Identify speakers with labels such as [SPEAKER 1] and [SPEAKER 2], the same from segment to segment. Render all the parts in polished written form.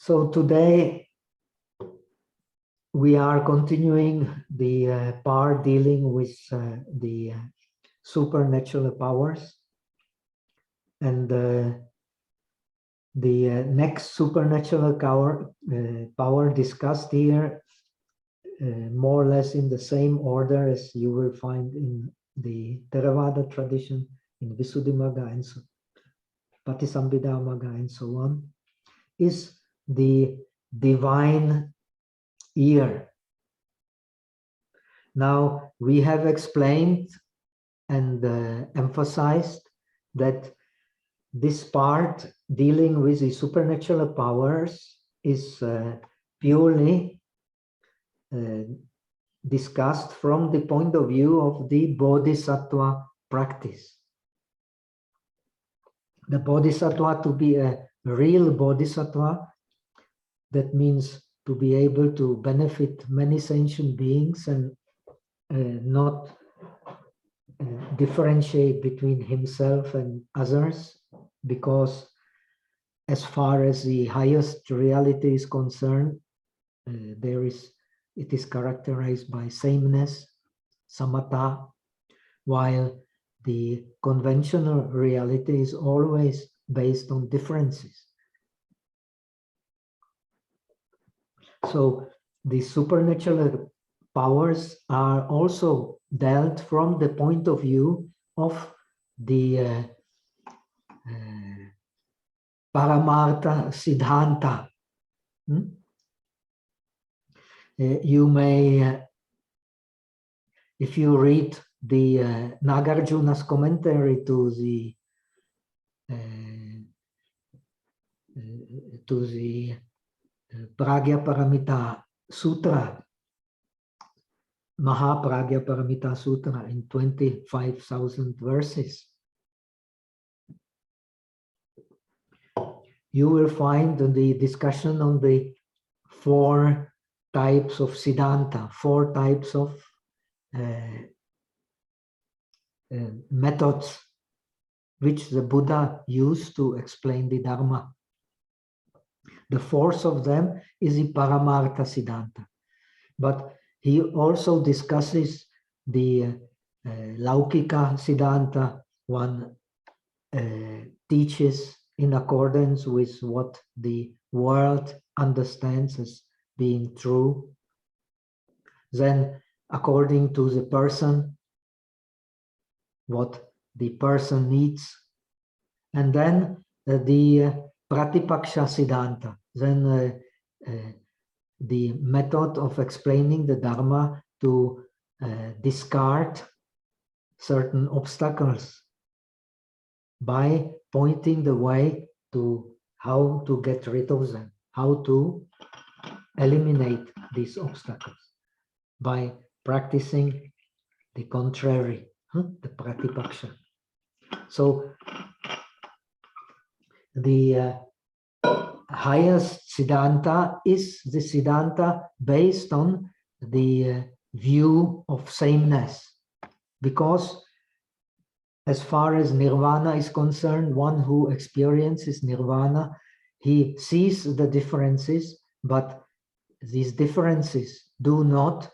[SPEAKER 1] So today we are continuing the part dealing with the supernatural powers, and the next supernatural power discussed here, more or less in the same order as you will find in the Theravada tradition, in Visuddhimagga and so, Patisambhidamagga and so on, is the divine ear. Now, we have explained and emphasized that this part dealing with the supernatural powers is purely discussed from the point of view of the bodhisattva practice. The bodhisattva, to be a real bodhisattva, that means to be able to benefit many sentient beings and not differentiate between himself and others, because as far as the highest reality is concerned, it is characterized by sameness, samatha, while the conventional reality is always based on differences. So the supernatural powers are also dealt from the point of view of the Paramartha Siddhanta. You may, if you read the Nagarjuna's commentary to the Pragyaparamita Sutra, Mahapragyaparamita Sutra, in 25,000 verses, you will find the discussion on the 4 types of Siddhanta, 4 types of methods which the Buddha used to explain the Dharma. The 4th of them is the Paramartha Siddhanta. But he also discusses the Laukika Siddhanta. One teaches in accordance with what the world understands as being true. Then, according to the person, what the person needs. And then the Pratipaksha Siddhanta, then the method of explaining the Dharma to discard certain obstacles by pointing the way to how to get rid of them, how to eliminate these obstacles by practicing the contrary, the Pratipaksha. So the highest Siddhanta is the Siddhanta based on the view of sameness, because as far as Nirvana is concerned, one who experiences Nirvana, he sees the differences, but these differences do not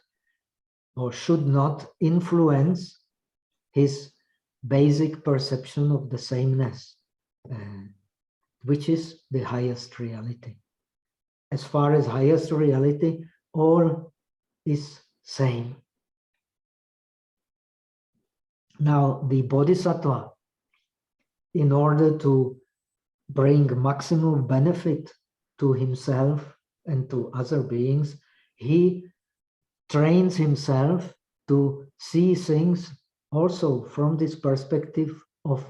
[SPEAKER 1] or should not influence his basic perception of the sameness, which is the highest reality. As far as highest reality, all is same. Now, the bodhisattva, in order to bring maximum benefit to himself and to other beings, he trains himself to see things also from this perspective of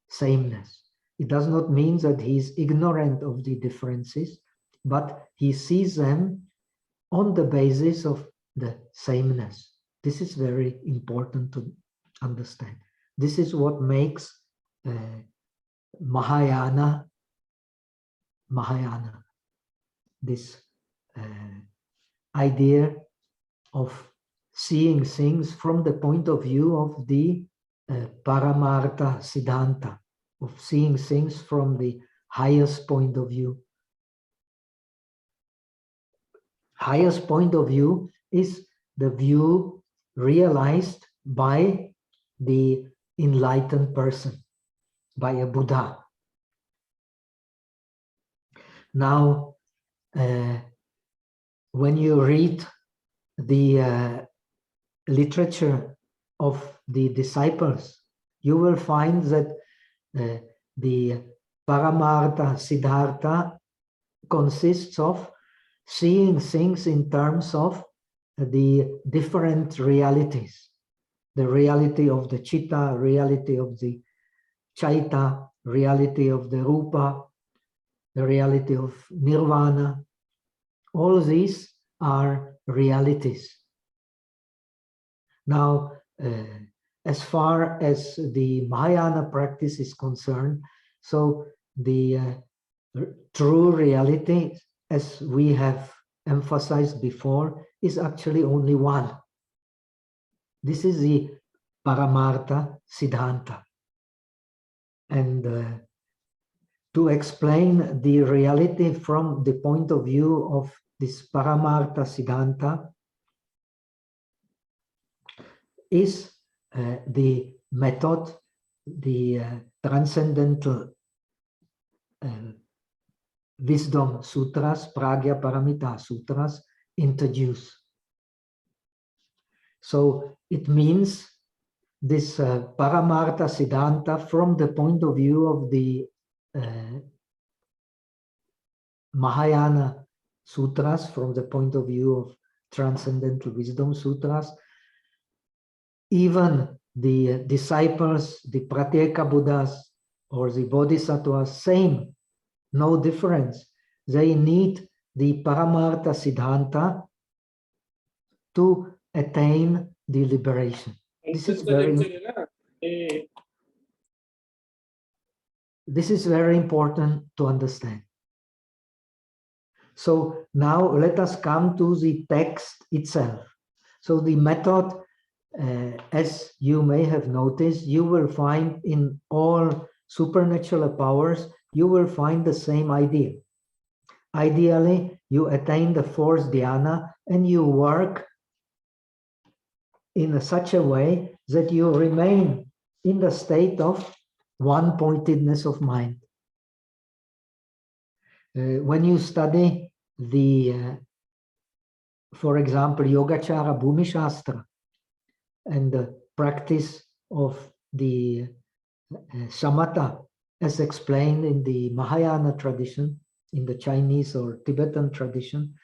[SPEAKER 1] sameness. It does not mean that he is ignorant of the differences, but he sees them on the basis of the sameness. This is very important to understand. This is what makes Mahayana, this idea of seeing things from the point of view of the Paramartha Siddhanta, of seeing things from the highest point of view. highest point of view is the view realized by the enlightened person, by a Buddha. Now, when you read the literature of the disciples, you will find that the Paramartha Siddhartha consists of seeing things in terms of the different realities. The reality of the Chitta, reality of the Chaita, reality of the Rupa, the reality of Nirvana. All these are realities. Now, as far as the Mahayana practice is concerned, so the true reality, as we have emphasized before, is actually only one. This is the Paramartha Siddhanta. And to explain the reality from the point of view of this Paramartha Siddhanta is the method, the transcendental wisdom sutras, Pragya Paramita sutras, introduce. So it means this Paramartha Siddhanta from the point of view of the Mahayana sutras, from the point of view of transcendental wisdom sutras, even the disciples, the Pratyeka Buddhas or the Bodhisattvas, same, no difference. They need the Paramartha Siddhanta to attain the liberation. This is very important to understand. So now let us come to the text itself. So the method, as you may have noticed, you will find in all supernatural powers, you will find the same idea. Ideally, you attain the fourth dhyana and you work in such a way that you remain in the state of one-pointedness of mind. When you study the, for example, Yogacara Bhumi Shastra and the practice of the Samatha as explained in the Mahayana tradition, in the Chinese or Tibetan tradition,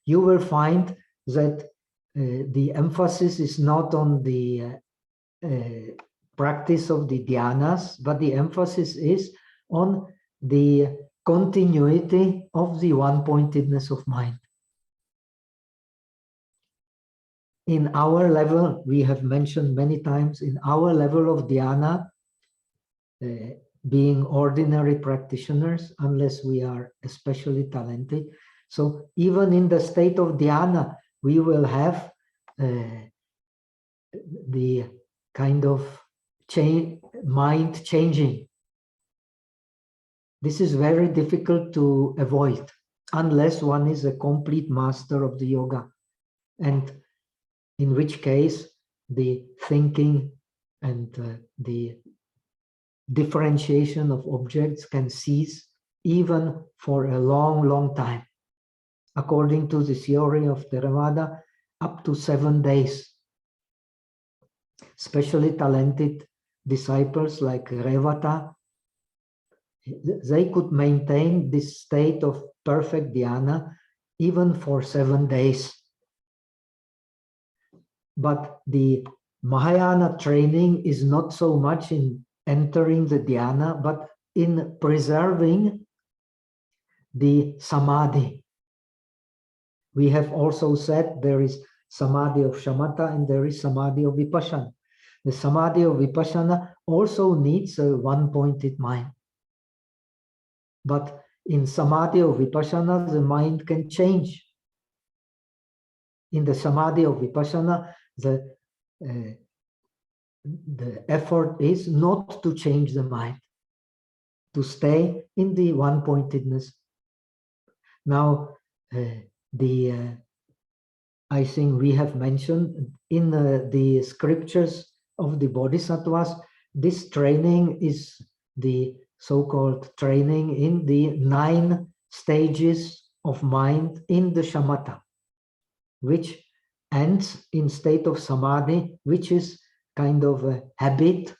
[SPEAKER 1] you will find that the emphasis is not on the practice of the dhyanas, but the emphasis is on the continuity of the one-pointedness of mind. In our level, we have mentioned many times, in our level of dhyana, being ordinary practitioners, unless we are especially talented. So even in the state of dhyana, we will have the kind of mind changing. This is very difficult to avoid unless one is a complete master of the yoga, and in which case the thinking and the differentiation of objects can cease even for a long, long time. According to the theory of Theravada, up to 7 days. Especially talented disciples like Revata, they could maintain this state of perfect dhyana even for 7 days. But the Mahayana training is not so much in entering the dhyana, but in preserving the samadhi. We have also said there is samadhi of shamatha and there is samadhi of vipassana. The samadhi of vipassana also needs a one-pointed mind. But in samadhi of vipassana, the mind can change. In the samadhi of vipassana, the effort is not to change the mind, to stay in the one-pointedness. Now, the I think we have mentioned in the scriptures of the bodhisattvas, this training is the so-called training in the 9 stages of mind in the shamatha, which ends in state of samadhi, which is kind of a habit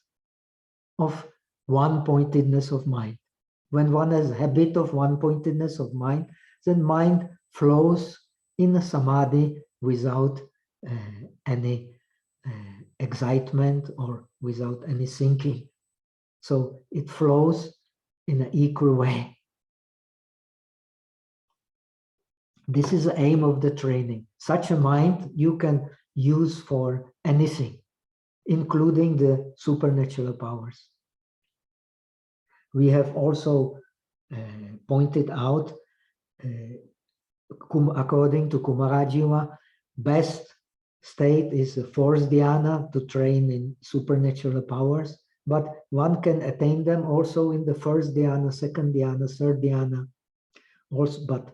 [SPEAKER 1] of one-pointedness of mind. When one has a habit of one-pointedness of mind, then mind flows in a samadhi without any excitement or without any thinking. So it flows in an equal way. This is the aim of the training. Such a mind you can use for anything, including the supernatural powers. We have also pointed out, according to Kumarajiva, best state is the 4th dhyana to train in supernatural powers, but one can attain them also in the 1st dhyana, 2nd dhyana, 3rd dhyana, also, but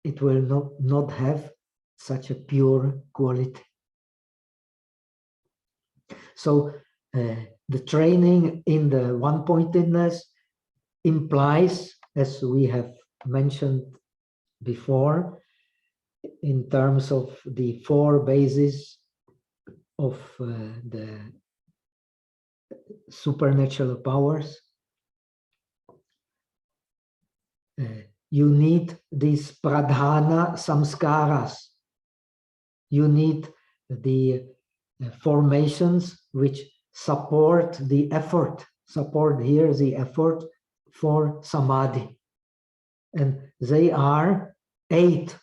[SPEAKER 1] it will not have such a pure quality. So the training in the one-pointedness implies, as we have mentioned before, in terms of the 4 bases of the supernatural powers, you need these pradhana samskaras. You need the formations which support the effort, support here the effort for samadhi. And they are 8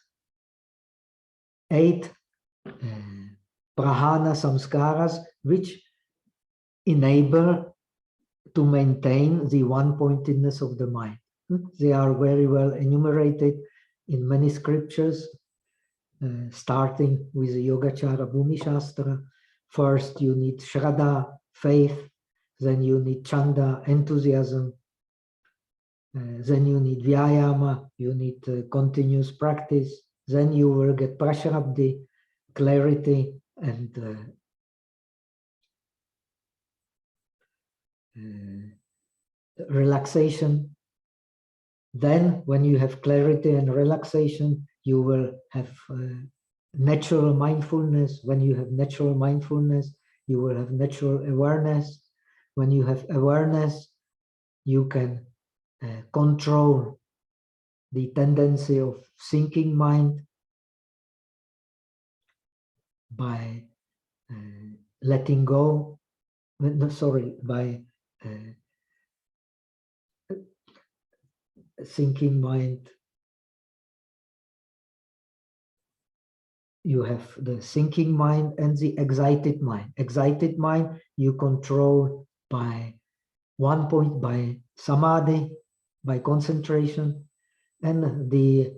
[SPEAKER 1] prahana samskaras which enable to maintain the one-pointedness of the mind. They are very well enumerated in many scriptures, starting with the Yogacara Bhumi Shastra. First you need Shraddha, faith, then you need Chanda, enthusiasm, then you need Vyayama, you need continuous practice, then you will get Prashrabdhi, clarity, and relaxation. Then when you have clarity and relaxation, you will have natural mindfulness. When you have natural mindfulness, you will have natural awareness. When you have awareness, you can control the tendency of thinking mind by letting go, by thinking mind. You have the thinking mind and the excited mind. Excited mind you control by one point, by samadhi, by concentration, and the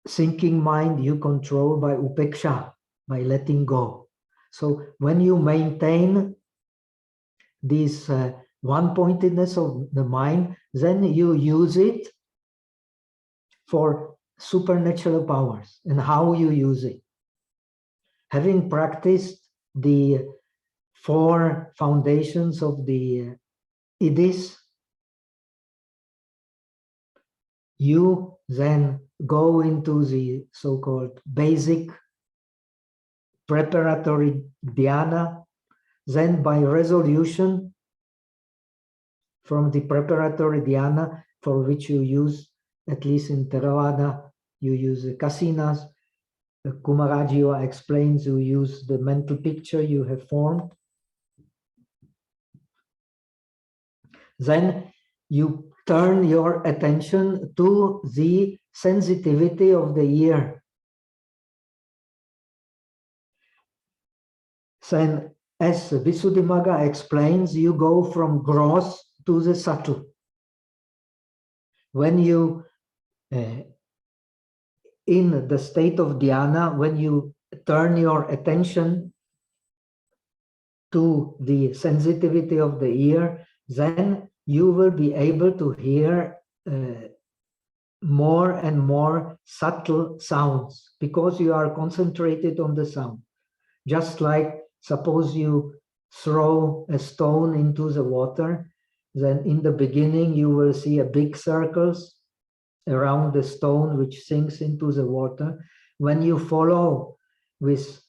[SPEAKER 1] thinking mind you control by upeksha, by letting go. So when you maintain this one-pointedness of the mind, then you use it for supernatural powers. And how you use it? Having practiced the 4 foundations of the Idis, you then go into the so-called basic preparatory dhyana. Then by resolution from the preparatory dhyana, for which you use, at least in Theravada, you use the kasinas. Kumarajiva explains you use the mental picture you have formed. Then you turn your attention to the sensitivity of the ear. Then, as Visuddhimagga explains, you go from gross to the subtle. When you, in the state of dhyana, when you turn your attention to the sensitivity of the ear, then you will be able to hear more and more subtle sounds because you are concentrated on the sound. Just like suppose you throw a stone into the water, then in the beginning you will see a big circles around the stone which sinks into the water. When you follow with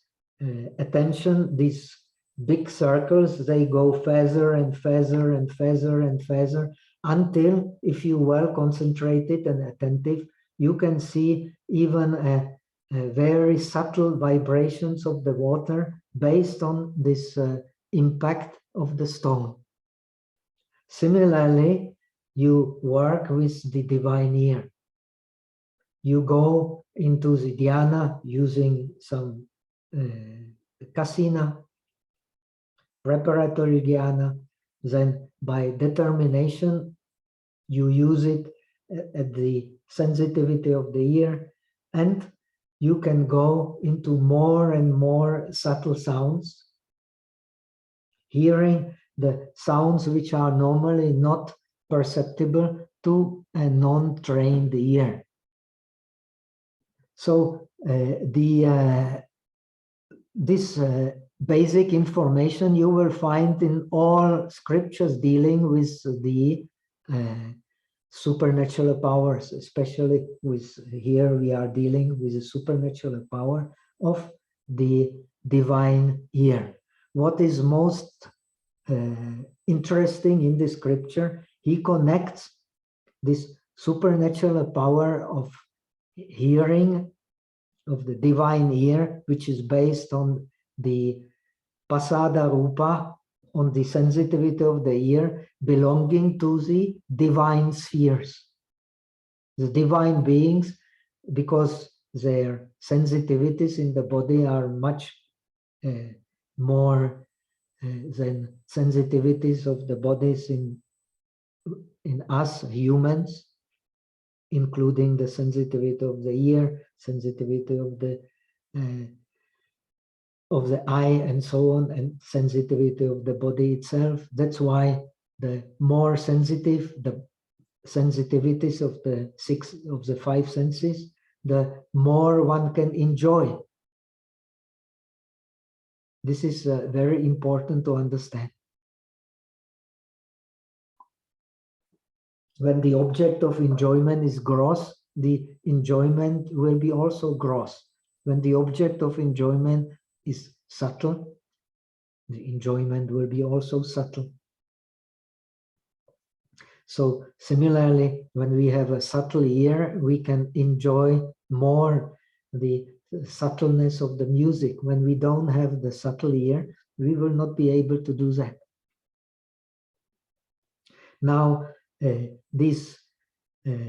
[SPEAKER 1] attention these big circles, they go further and further and further and further until, if you well concentrated and attentive, you can see even a very subtle vibrations of the water based on this impact of the stone. Similarly, you work with the divine ear. You go into the dhyana using some kasina, preparatory dhyana, then by determination, you use it at the sensitivity of the ear, and you can go into more and more subtle sounds, hearing the sounds which are normally not perceptible to a non-trained ear. So this basic information you will find in all scriptures dealing with the supernatural powers, especially with here we are dealing with the supernatural power of the divine ear. What is most interesting in the scripture, he connects this supernatural power of hearing, of the divine ear, which is based on the pasada rupa, on the sensitivity of the ear, belonging to the divine spheres. The divine beings, because their sensitivities in the body are much more than sensitivities of the bodies in us humans, including the sensitivity of the ear, sensitivity of the eye, and so on, and sensitivity of the body itself. That's why the more sensitive the sensitivities of the five senses, the more one can enjoy. This is very important to understand. When the object of enjoyment is gross, the enjoyment will be also gross. When the object of enjoyment is subtle, the enjoyment will be also subtle. So similarly, when we have a subtle ear, we can enjoy more the subtleness of the music. When we don't have the subtle ear, we will not be able to do that. Now, this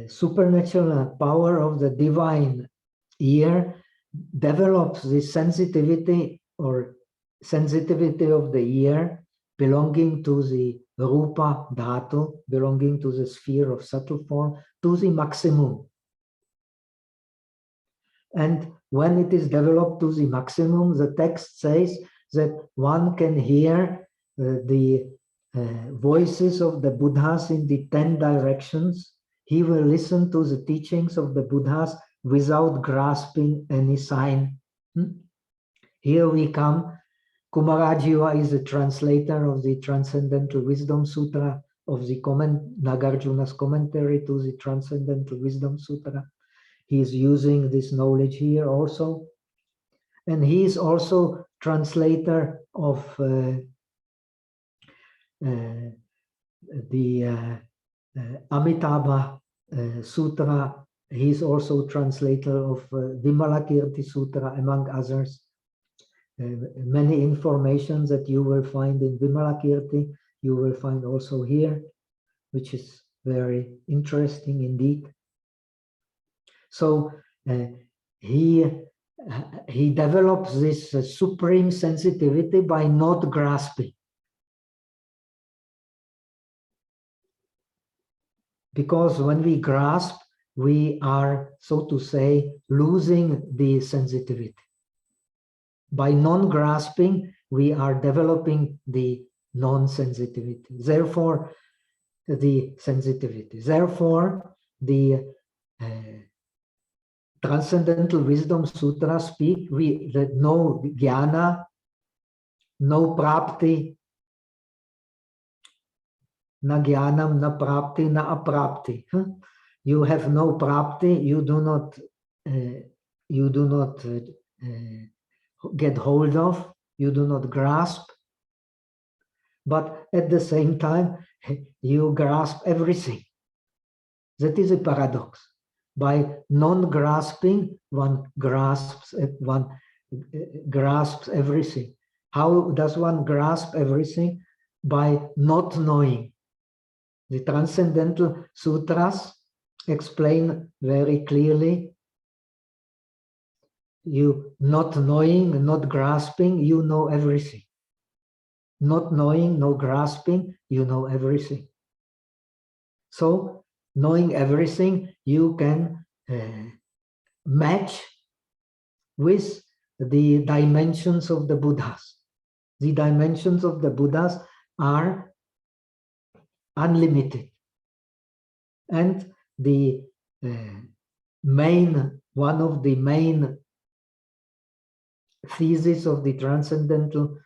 [SPEAKER 1] supernatural power of the divine ear develops this sensitivity or sensitivity of the ear belonging to the rupa dhatu, belonging to the sphere of subtle form, to the maximum. And when it is developed to the maximum, the text says that one can hear the voices of the Buddhas in the 10 directions. He will listen to the teachings of the Buddhas without grasping any sign. Here we come. Kumarajiva is the translator of the Transcendental Wisdom Sutra, of the Nagarjuna's commentary to the Transcendental Wisdom Sutra. He is using this knowledge here also. And he is also translator of the Amitabha Sutra. He is also translator of Vimalakirti Sutra, among others. Many informations that you will find in Vimalakirti, you will find also here, which is very interesting indeed. So he develops this supreme sensitivity by not grasping. Because when we grasp, we are, so to say, losing the sensitivity. By non-grasping, we are developing the non-sensitivity. Therefore, the sensitivity. Therefore, the Transcendental Wisdom Sutra speak that no jnana, no prapti, na jnanam, na prapti, na aprapti. You have no prapti, you do not get hold of, you do not grasp, but at the same time you grasp everything. That is a paradox. By non-grasping, one grasps everything. How does one grasp everything? By not knowing. The Transcendental Sutras explain very clearly, you not knowing, not grasping, you know everything. Not knowing, no grasping, you know everything. So, knowing everything, you can match with the dimensions of the Buddhas. The dimensions of the Buddhas are unlimited. And the one of the main theses of the Transcendental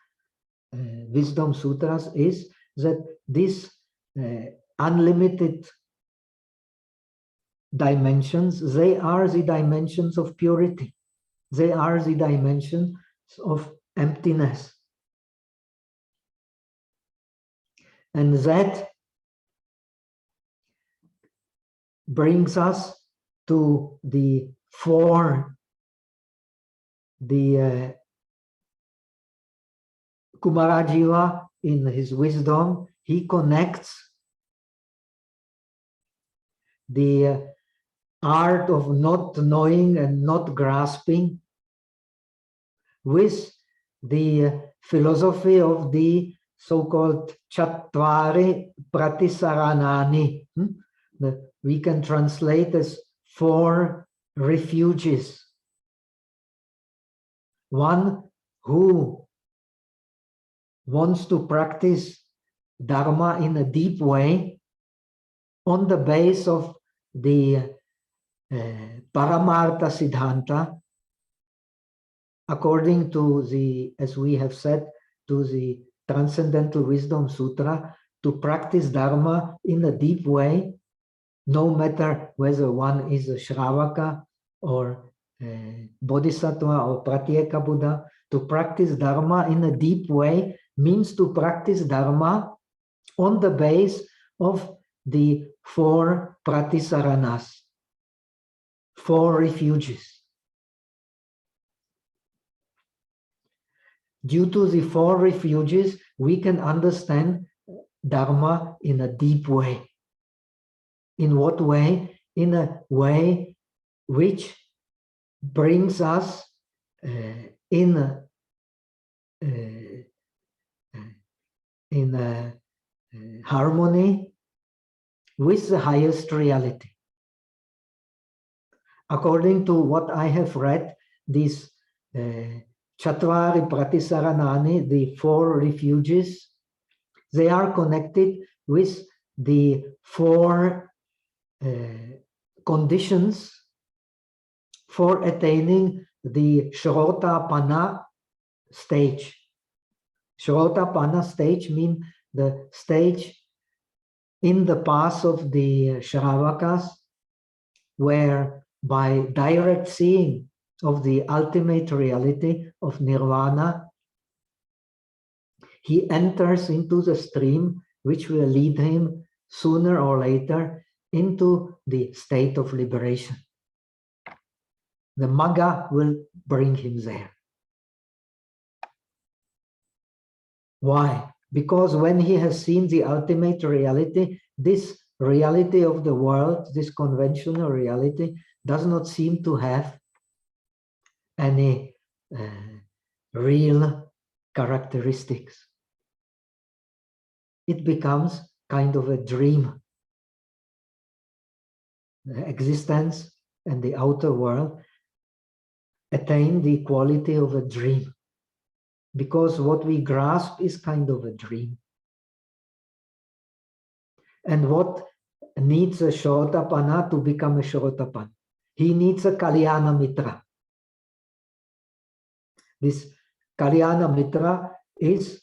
[SPEAKER 1] Wisdom Sutras is that this unlimited dimensions, they are the dimensions of purity. They are the dimensions of emptiness. And that brings us to the Kumarajiva in his wisdom, he connects the art of not knowing and not grasping with the philosophy of the so-called Chattvari Pratisaranani. We can translate as 4 refuges. One who wants to practice Dharma in a deep way on the base of the Paramartha Siddhanta, according to the, as we have said, to the Transcendental Wisdom Sutra, to practice Dharma in a deep way, no matter whether one is a Shravaka or Bodhisattva or Pratyeka Buddha. To practice Dharma in a deep way means to practice Dharma on the base of the 4 pratisaranas, 4 refuges. Due to the 4 refuges, we can understand Dharma in a deep way. In what way? In a way which brings us in harmony with the highest reality. According to what I have read, these Chattvari Pratisaranani, the 4 refuges, they are connected with the 4 conditions for attaining the Shrotapana stage. Shrotapana stage means the stage in the path of the Shravakas, where by direct seeing of the ultimate reality of Nirvana, he enters into the stream which will lead him sooner or later into the state of liberation. The Magga will bring him there. Why? Because when he has seen the ultimate reality, this reality of the world, this conventional reality, does not seem to have any real characteristics. It becomes kind of a dream. The existence and the outer world attain the quality of a dream, because what we grasp is kind of a dream. And what needs a Shotapana to become a Shotapan. He needs a Kalyana Mitra. This Kalyana Mitra is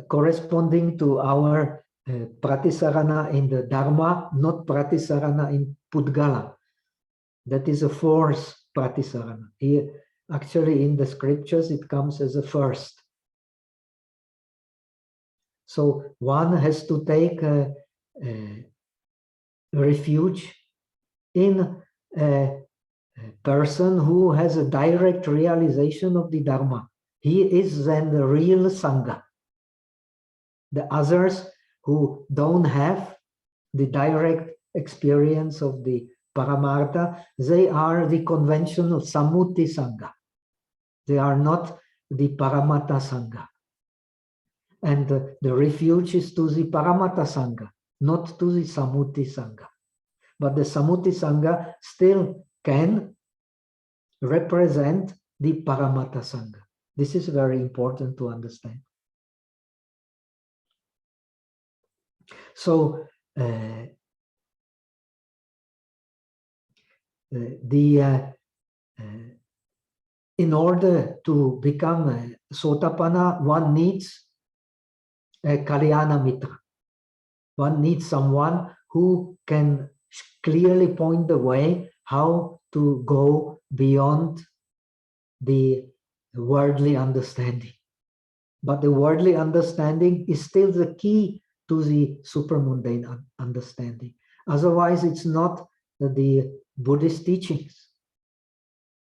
[SPEAKER 1] corresponding to our Pratisarana in the Dharma, not Pratisarana in Pudgala. That is a fourth Pratisarana. Here, actually, in the scriptures, it comes as a first. So one has to take a refuge in a person who has a direct realization of the Dharma. He is then the real Sangha. The others who don't have the direct experience of the Paramartha, they are the conventional Sammuti Sangha. They are not the Paramata Sangha. And the refuge is to the Paramata Sangha, not to the Sammuti Sangha. But the Sammuti Sangha still can represent the Paramata Sangha. This is very important to understand. So in order to become a Sotapanna, one needs a Kalyana Mitra. One needs someone who can clearly point the way how to go beyond the worldly understanding. But the worldly understanding is still the key to the supramundane understanding. Otherwise, it's not the Buddhist teachings.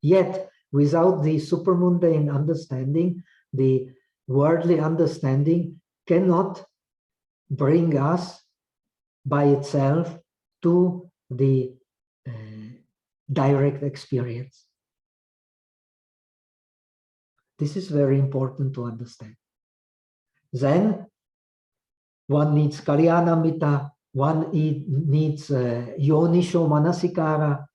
[SPEAKER 1] Yet, without the supramundane understanding, the worldly understanding cannot bring us by itself to the direct experience. This is very important to understand. Then one needs Kalyana Mitra, one needs Yonisho Manasikara,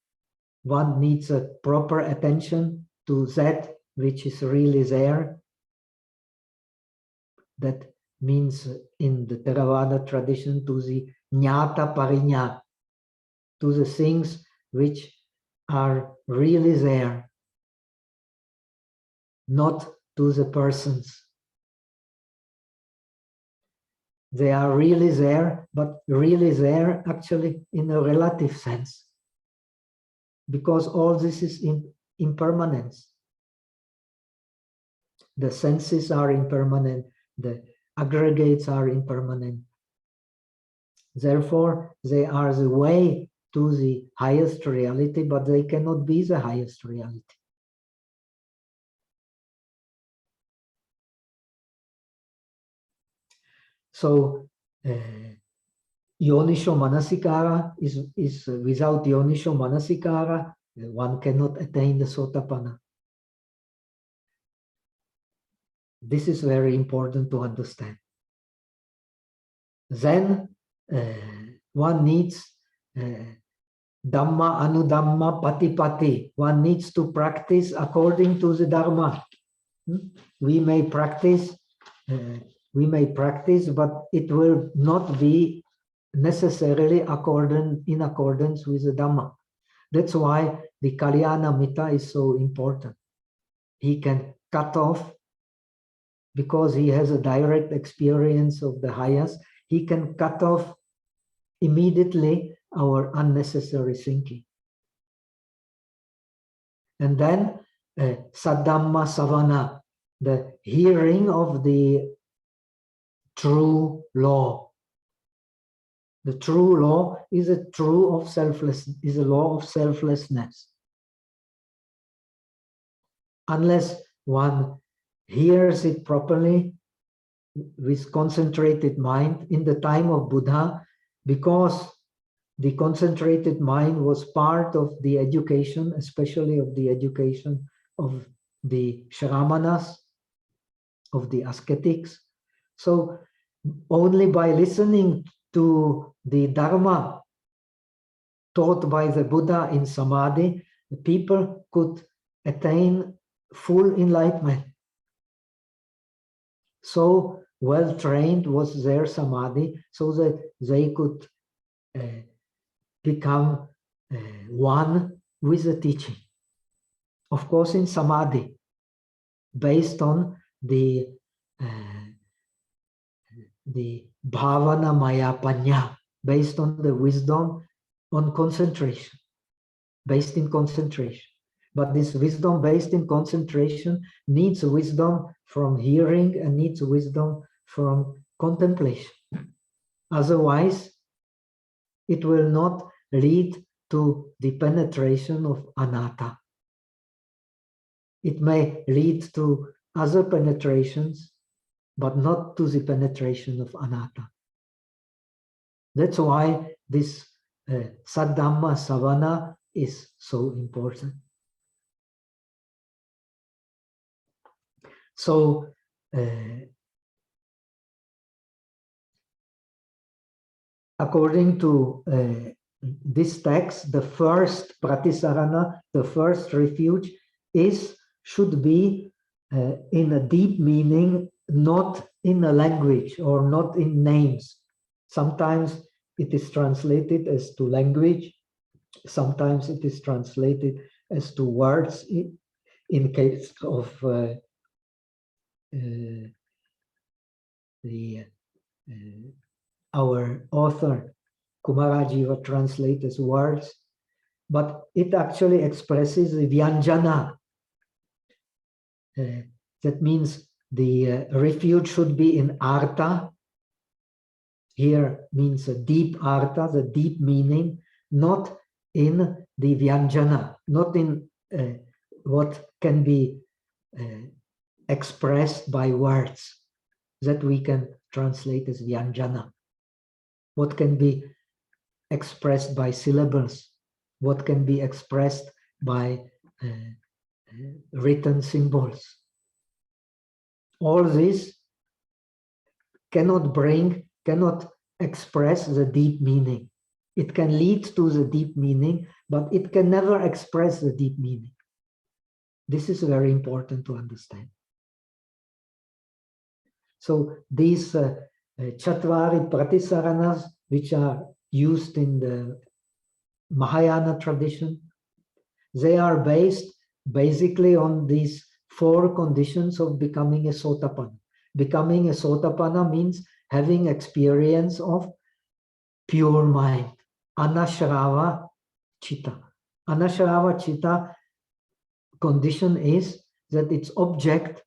[SPEAKER 1] one needs a proper attention to that which is really there. That means in the Theravada tradition to the Jnata Pariññā, to the things which are really there, not to the persons. They are really there, but really there actually in a relative sense, because all this is in impermanence. The senses are impermanent, the aggregates are impermanent. Therefore, they are the way to the highest reality, but they cannot be the highest reality. So, Yonisho Manasikara is without Yonisho Manasikara, one cannot attain the Sotapanna. This is very important to understand. Then one needs Dhamma Anudhamma Patipati. One needs to practice according to the Dharma. We may practice, but it will not be necessarily in accordance with the Dhamma. That's why the Kalyana Mitra is so important. He can cut off, because he has a direct experience of the highest, he can cut off immediately our unnecessary thinking. And then Saddhamma Savana, the hearing of the true law. The true law is a law of selflessness. Unless one hears it properly with concentrated mind in the time of Buddha, because the concentrated mind was part of the education, especially of the education of the Shramanas, of the ascetics. So only by listening to the Dharma taught by the Buddha in Samadhi, the people could attain full enlightenment. So well trained was their Samadhi, so that they could become one with the teaching. Of course, in samadhi, based on the bhavana maya panya, based on the wisdom on concentration, based in concentration. But this wisdom based in concentration needs wisdom from hearing and needs wisdom from contemplation. Otherwise, it will not lead to the penetration of anatta. It may lead to other penetrations, but not to the penetration of anatta. That's why this Saddhamma Savana is so important. So, according to this text, the first pratisarana, the first refuge, should be in a deep meaning, not in a language or not in names. Sometimes it is translated as to language. Sometimes it is translated as to words. In case of our author, Kumarajiva, translates as words, but it actually expresses the vyanjana. That means the refuge should be in artha. Here means a deep artha, the deep meaning, not in the vyanjana, not in what can be expressed by words that we can translate as vyanjana. What can be expressed by syllables, what can be expressed by written symbols. All this cannot express the deep meaning. It can lead to the deep meaning, but it can never express the deep meaning. This is very important to understand. So these Chatvari Pratisaranas, which are used in the Mahayana tradition, they are based basically on these 4 conditions of becoming a Sotapanna. Becoming a Sotapanna means having experience of pure mind, Anashrava Chitta. Anashrava Chitta condition is that its object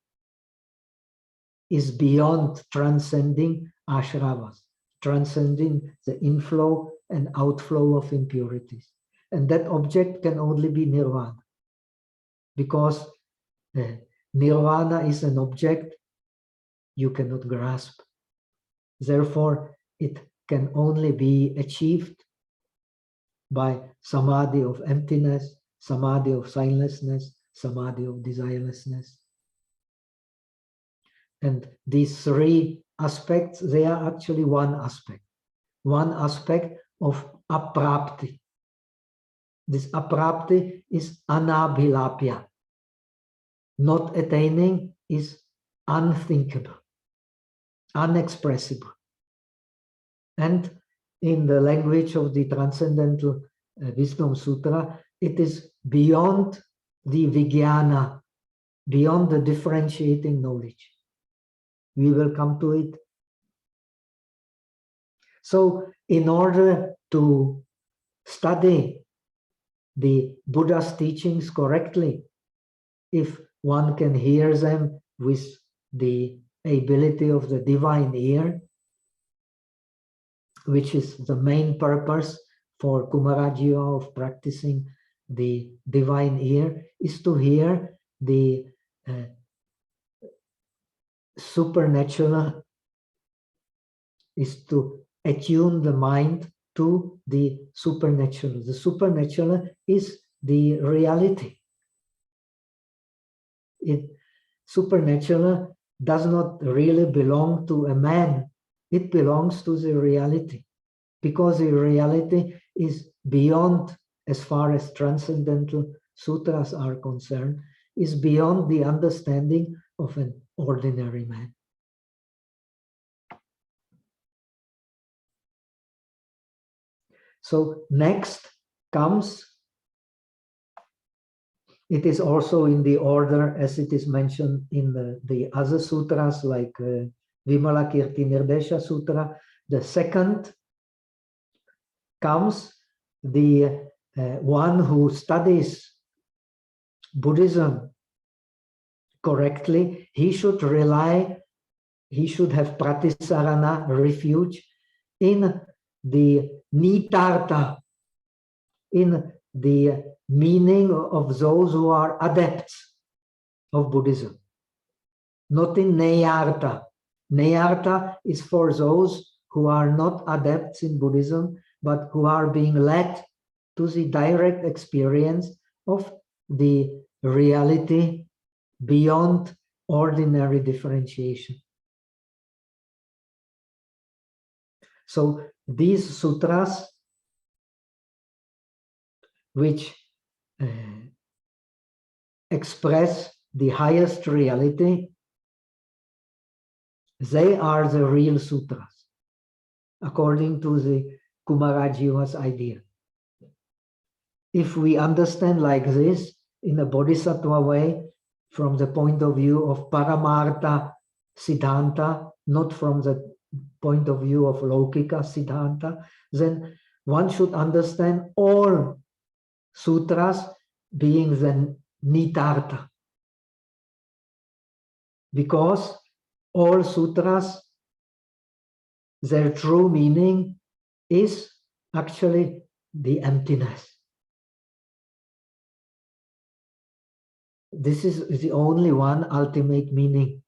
[SPEAKER 1] is beyond transcending ashravas, transcending the inflow and outflow of impurities. And that object can only be nirvana, because nirvana is an object you cannot grasp. Therefore, it can only be achieved by samadhi of emptiness, samadhi of signlessness, samadhi of desirelessness. And these 3 aspects, they are actually one aspect of aprapti. This aprapti is anabhilapya. Not attaining is unthinkable, unexpressible. And in the language of the Transcendental Wisdom Sutra, it is beyond the vijnana, beyond the differentiating knowledge. We will come to it. So, in order to study the Buddha's teachings correctly, if one can hear them with the ability of the divine ear, which is the main purpose for Kumarajiva of practicing the divine ear, is to hear the supernatural, is to attune the mind to the supernatural. The supernatural is the reality. Supernatural does not really belong to a man. It belongs to the reality, because the reality is beyond, as far as transcendental sutras are concerned, is beyond the understanding of an ordinary man. So next comes, it is also in the order as it is mentioned in the other sutras like Vimalakirti Nirdesha Sutra. The second comes the one who studies Buddhism correctly. He should rely, he should have pratisarana, refuge, in the nitartha, in the meaning of those who are adepts of Buddhism, not in neyartha. Neyartha is for those who are not adepts in Buddhism, but who are being led to the direct experience of the reality beyond ordinary differentiation. So these sutras, which express the highest reality, they are the real sutras, according to the Kumarajiva's idea. If we understand like this, in a bodhisattva way, from the point of view of Paramartha Siddhanta, not from the point of view of Laukika Siddhanta, then one should understand all sutras being the nitartha. Because all sutras, their true meaning is actually the emptiness. This is the only one ultimate meaning.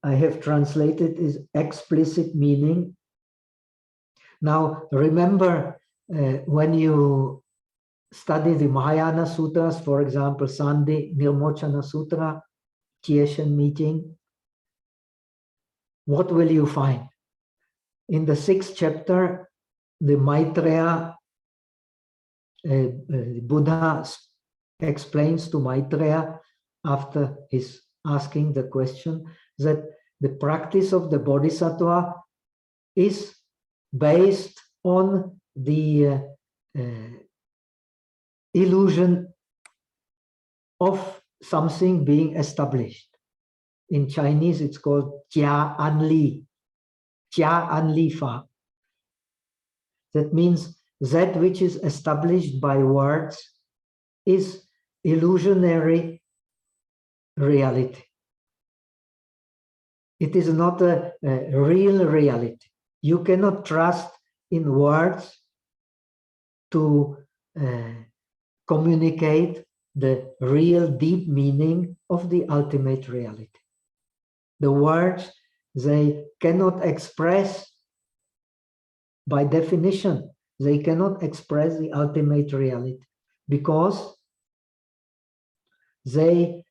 [SPEAKER 1] I have translated is explicit meaning. Now remember, when you study the Mahayana sutras, for example, Sandhi Nirmochana Sutra, Chieshen meeting, what will you find? In the 6th chapter, the Maitreya, Buddha explains to Maitreya, after his asking the question, that the practice of the bodhisattva is based on the illusion of something being established. In Chinese, it's called Jia Anli, Jia Anli Fa. That means that which is established by words is illusionary reality. It is not a real reality. You cannot trust in words to communicate the real deep meaning of the ultimate reality. The words, they cannot express, by definition, they cannot express the ultimate reality because they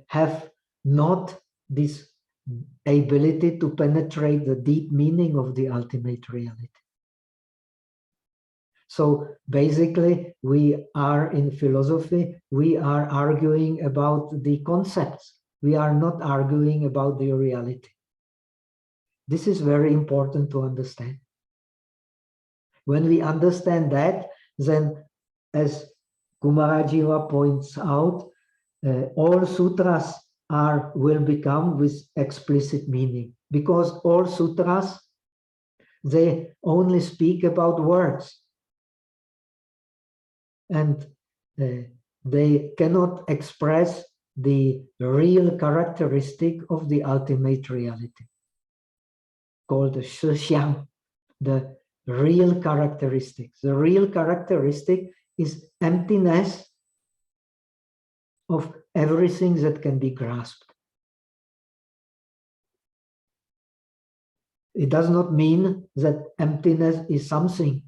[SPEAKER 1] have not this ability to penetrate the deep meaning of the ultimate reality. So basically, we are in philosophy, we are arguing about the concepts. We are not arguing about the reality. This is very important to understand. When we understand that, then as Kumarajiva points out, all sutras will become with explicit meaning, because all sutras, they only speak about words. And they cannot express the real characteristic of the ultimate reality, called the Shixiang, the real characteristic. The real characteristic is emptiness of everything that can be grasped. It does not mean that emptiness is something,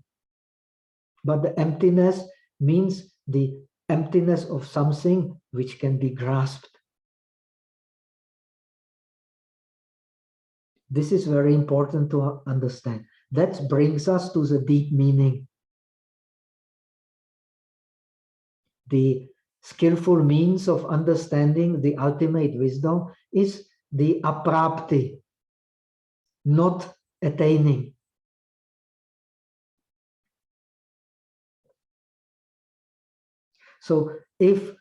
[SPEAKER 1] but the emptiness means the emptiness of something which can be grasped. This is very important to understand. That brings us to the deep meaning. The skillful means of understanding the ultimate wisdom is the aprapti, not attaining. So if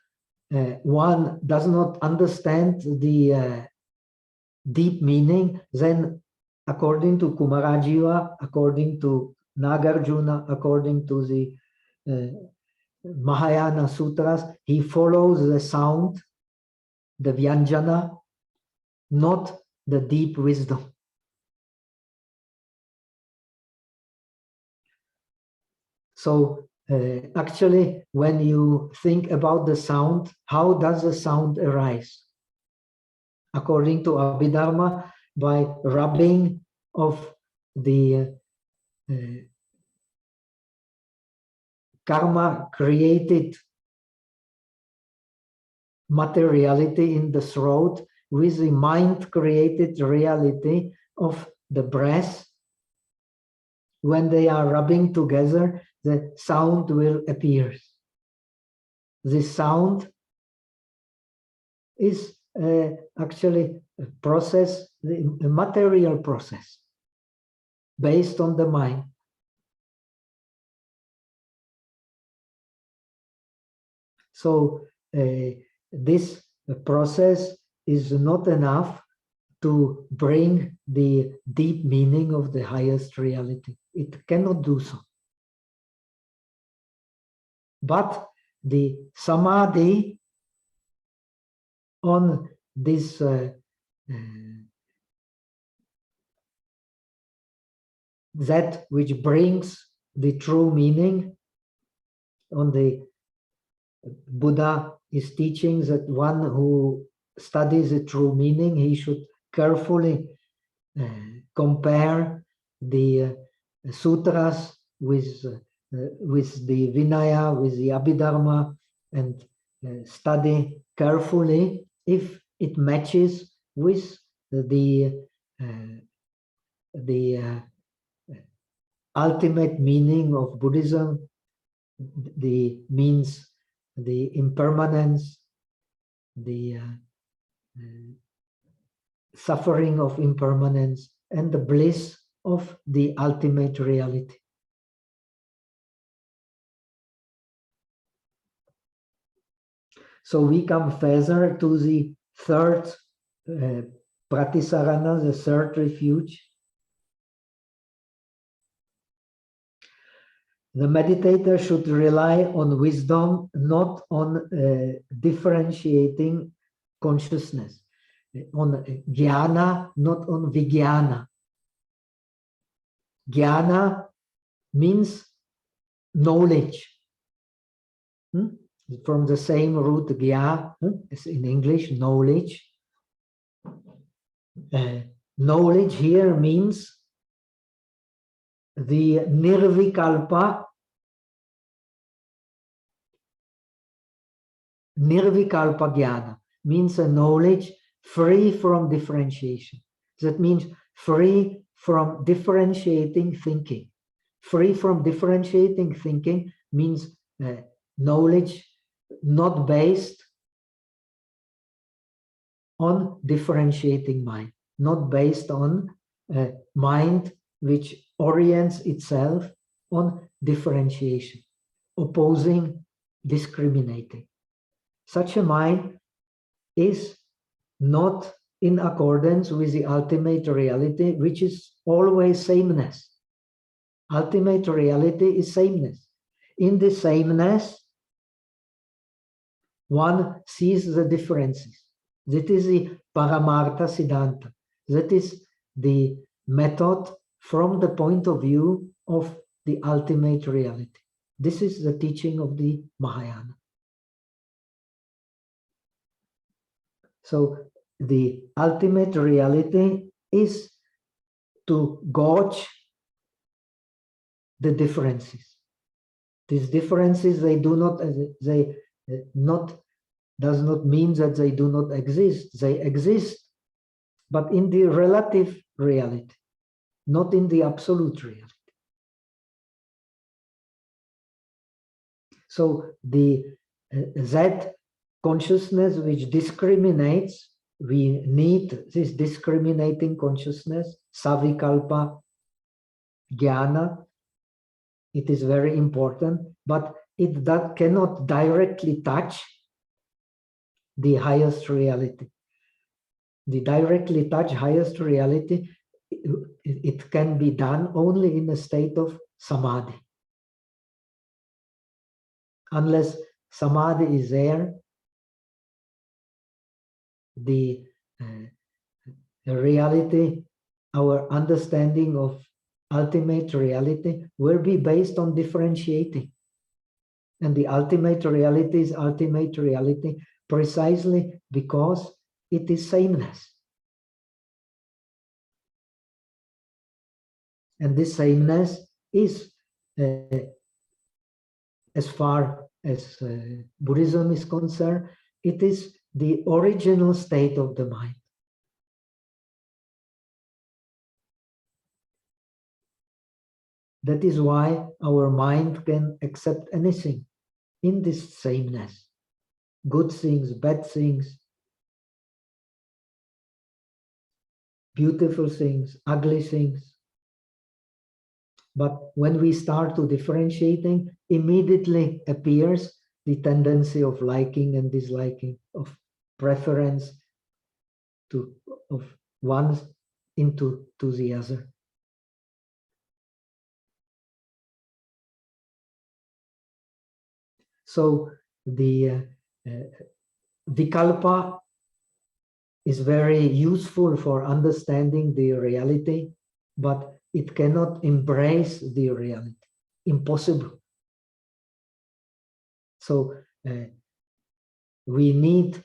[SPEAKER 1] one does not understand the deep meaning, then according to Kumarajiva, according to Nagarjuna, according to the Mahayana Sutras, he follows the sound, the Vyanjana, not the deep wisdom. So actually, when you think about the sound, how does the sound arise? According to Abhidharma, by rubbing of the karma created materiality in the throat with the mind created reality of the breath. When they are rubbing together, the sound will appear. This sound is actually a process, a material process based on the mind. So this process is not enough to bring the deep meaning of the highest reality. It cannot do so. But the samadhi on this that which brings the true meaning, on the Buddha is teaching that one who studies the true meaning, he should carefully compare the sutras with the Vinaya, with the Abhidharma, and study carefully if it matches with the ultimate meaning of Buddhism, the means, the impermanence, the suffering of impermanence, and the bliss of the ultimate reality. So we come further to the third pratisarana, the third refuge. The meditator should rely on wisdom, not on differentiating consciousness, on jnana, not on vijnana. Jnana means knowledge. From the same root gya, as in English, knowledge. Knowledge here means the nirvikalpa jnana, means a knowledge free from differentiation. That means free from differentiating thinking. Free from differentiating thinking means knowledge not based on differentiating mind, not based on mind which orients itself on differentiation, opposing, discriminating. Such a mind is not in accordance with the ultimate reality, which is always sameness. Ultimate reality is sameness. In the sameness, one sees the differences. That is the Paramartha Siddhanta. That is the method from the point of view of the ultimate reality. This is the teaching of the Mahayana. So the ultimate reality is to gauge the differences. These differences, they do not, does not mean that they do not exist. They exist, but in the relative reality, not in the absolute reality. So the that consciousness which discriminates we need this discriminating consciousness, savikalpa jnana. It is very important, but that cannot directly touch the highest reality. The directly touch highest reality, it can be done only in a state of samadhi. Unless samadhi is there, the reality, our understanding of ultimate reality will be based on differentiating. And the ultimate reality is ultimate reality precisely because it is sameness. And this sameness is, as far as Buddhism is concerned, it is the original state of the mind. That is why our mind can accept anything in this sameness. Good things, bad things, beautiful things, ugly things. But when we start to differentiating, immediately appears the tendency of liking and disliking, of preference of one to the other. So the vikalpa is very useful for understanding the reality, but it cannot embrace the reality. Impossible. So we need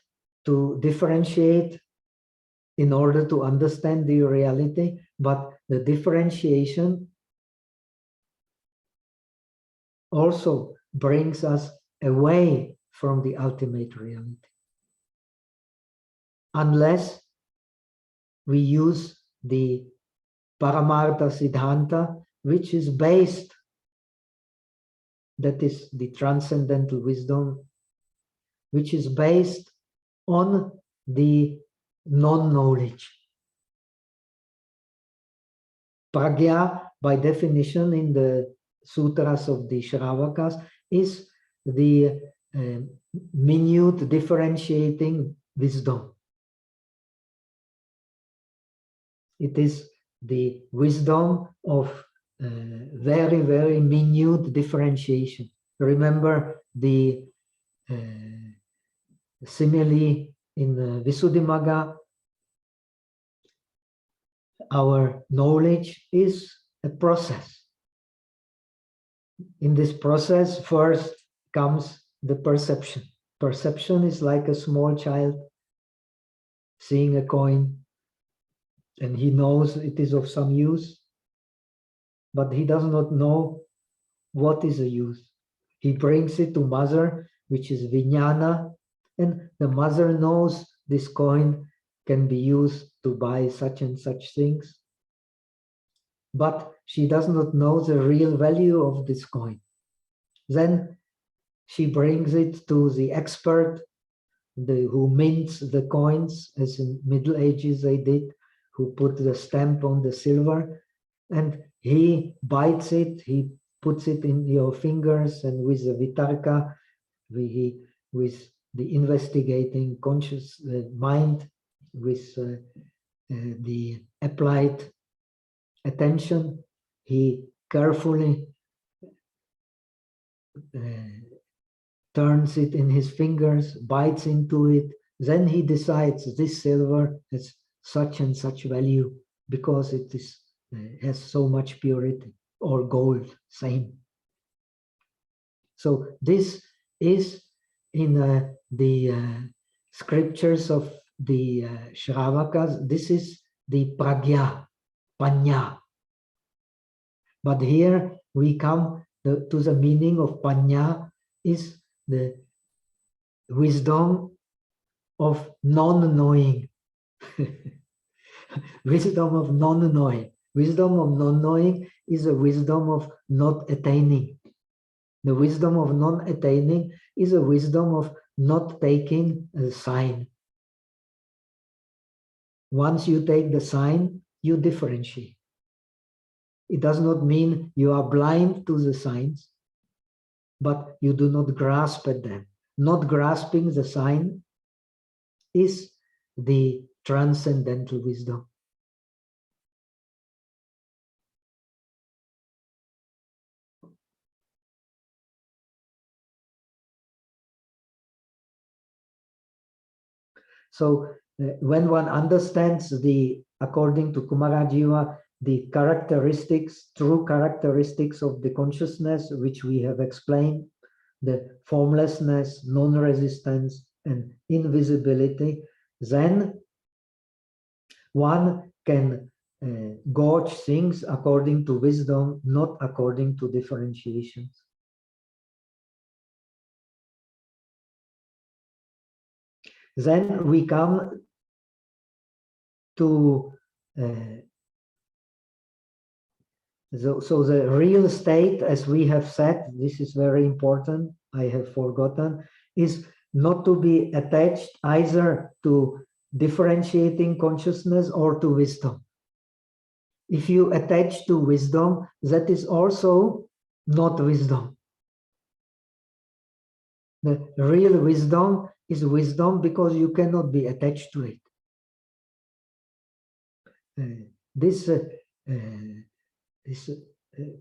[SPEAKER 1] to differentiate in order to understand the reality, but the differentiation also brings us away from the ultimate reality. Unless we use the Paramartha Siddhanta, which is based, that is the transcendental wisdom, which is based on the non-knowledge. Pragya, by definition in the sutras of the Shravakas, is the minute differentiating wisdom. It is the wisdom of very, very minute differentiation. Remember the simile in Visuddhimagga. Our knowledge is a process. In this process, first comes the perception. Perception is like a small child seeing a coin, and he knows it is of some use, but he does not know what is the use. He brings it to mother, which is vijnana, and the mother knows this coin can be used to buy such and such things, but she does not know the real value of this coin. Then she brings it to the expert, who mints the coins, as in Middle Ages they did, who put the stamp on the silver, and he bites it, he puts it in your fingers, and with the vitarka, with the investigating conscious mind, with the applied attention, he carefully turns it in his fingers, bites into it, then he decides this silver has such and such value because it is has so much purity, or gold, same. So this is in the scriptures of the Shravakas, this is the pragya, panya. But here we come to the meaning of panya is the wisdom of non-knowing. Wisdom of non-knowing. Wisdom of non-knowing is a wisdom of not attaining. The wisdom of non-attaining is a wisdom of not taking a sign. Once you take the sign, you differentiate. It does not mean you are blind to the signs, but you do not grasp at them. Not grasping the sign is the transcendental wisdom. So when one understands according to Kumarajiva, the characteristics, true characteristics of the consciousness, which we have explained, the formlessness, non-resistance, and invisibility, then one can gauge things according to wisdom, not according to differentiations. Then we come to so the real state, as we have said, this is very important, I have forgotten, is not to be attached either to differentiating consciousness or to wisdom. If you attach to wisdom, that is also not wisdom. The real wisdom is wisdom because you cannot be attached to it.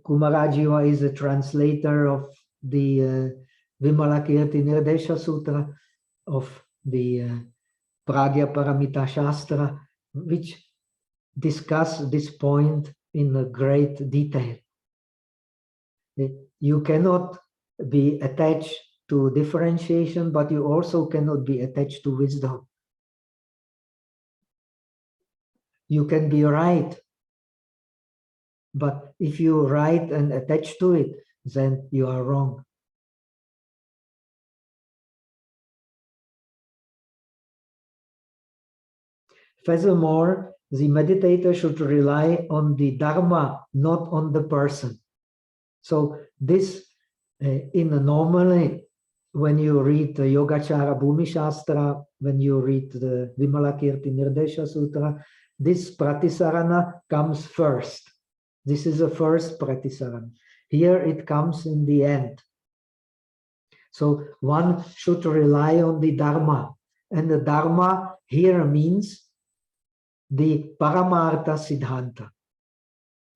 [SPEAKER 1] Kumarajiva is a translator of the Vimalakirti Nirdesha Sutra, of the Pragya Paramita Shastra, which discuss this point in a great detail. You cannot be attached to differentiation, but you also cannot be attached to wisdom. You can be right, but if you right and attach to it, then you are wrong. Furthermore, the meditator should rely on the Dharma, not on the person. So this, normally, when you read the Yogacara Bhumi Shastra, when you read the Vimalakirti Nirdesha Sutra, this pratisarana comes first. This is the first pratisarana. Here it comes in the end. So one should rely on the Dharma. And the Dharma here means the Paramartha Siddhanta,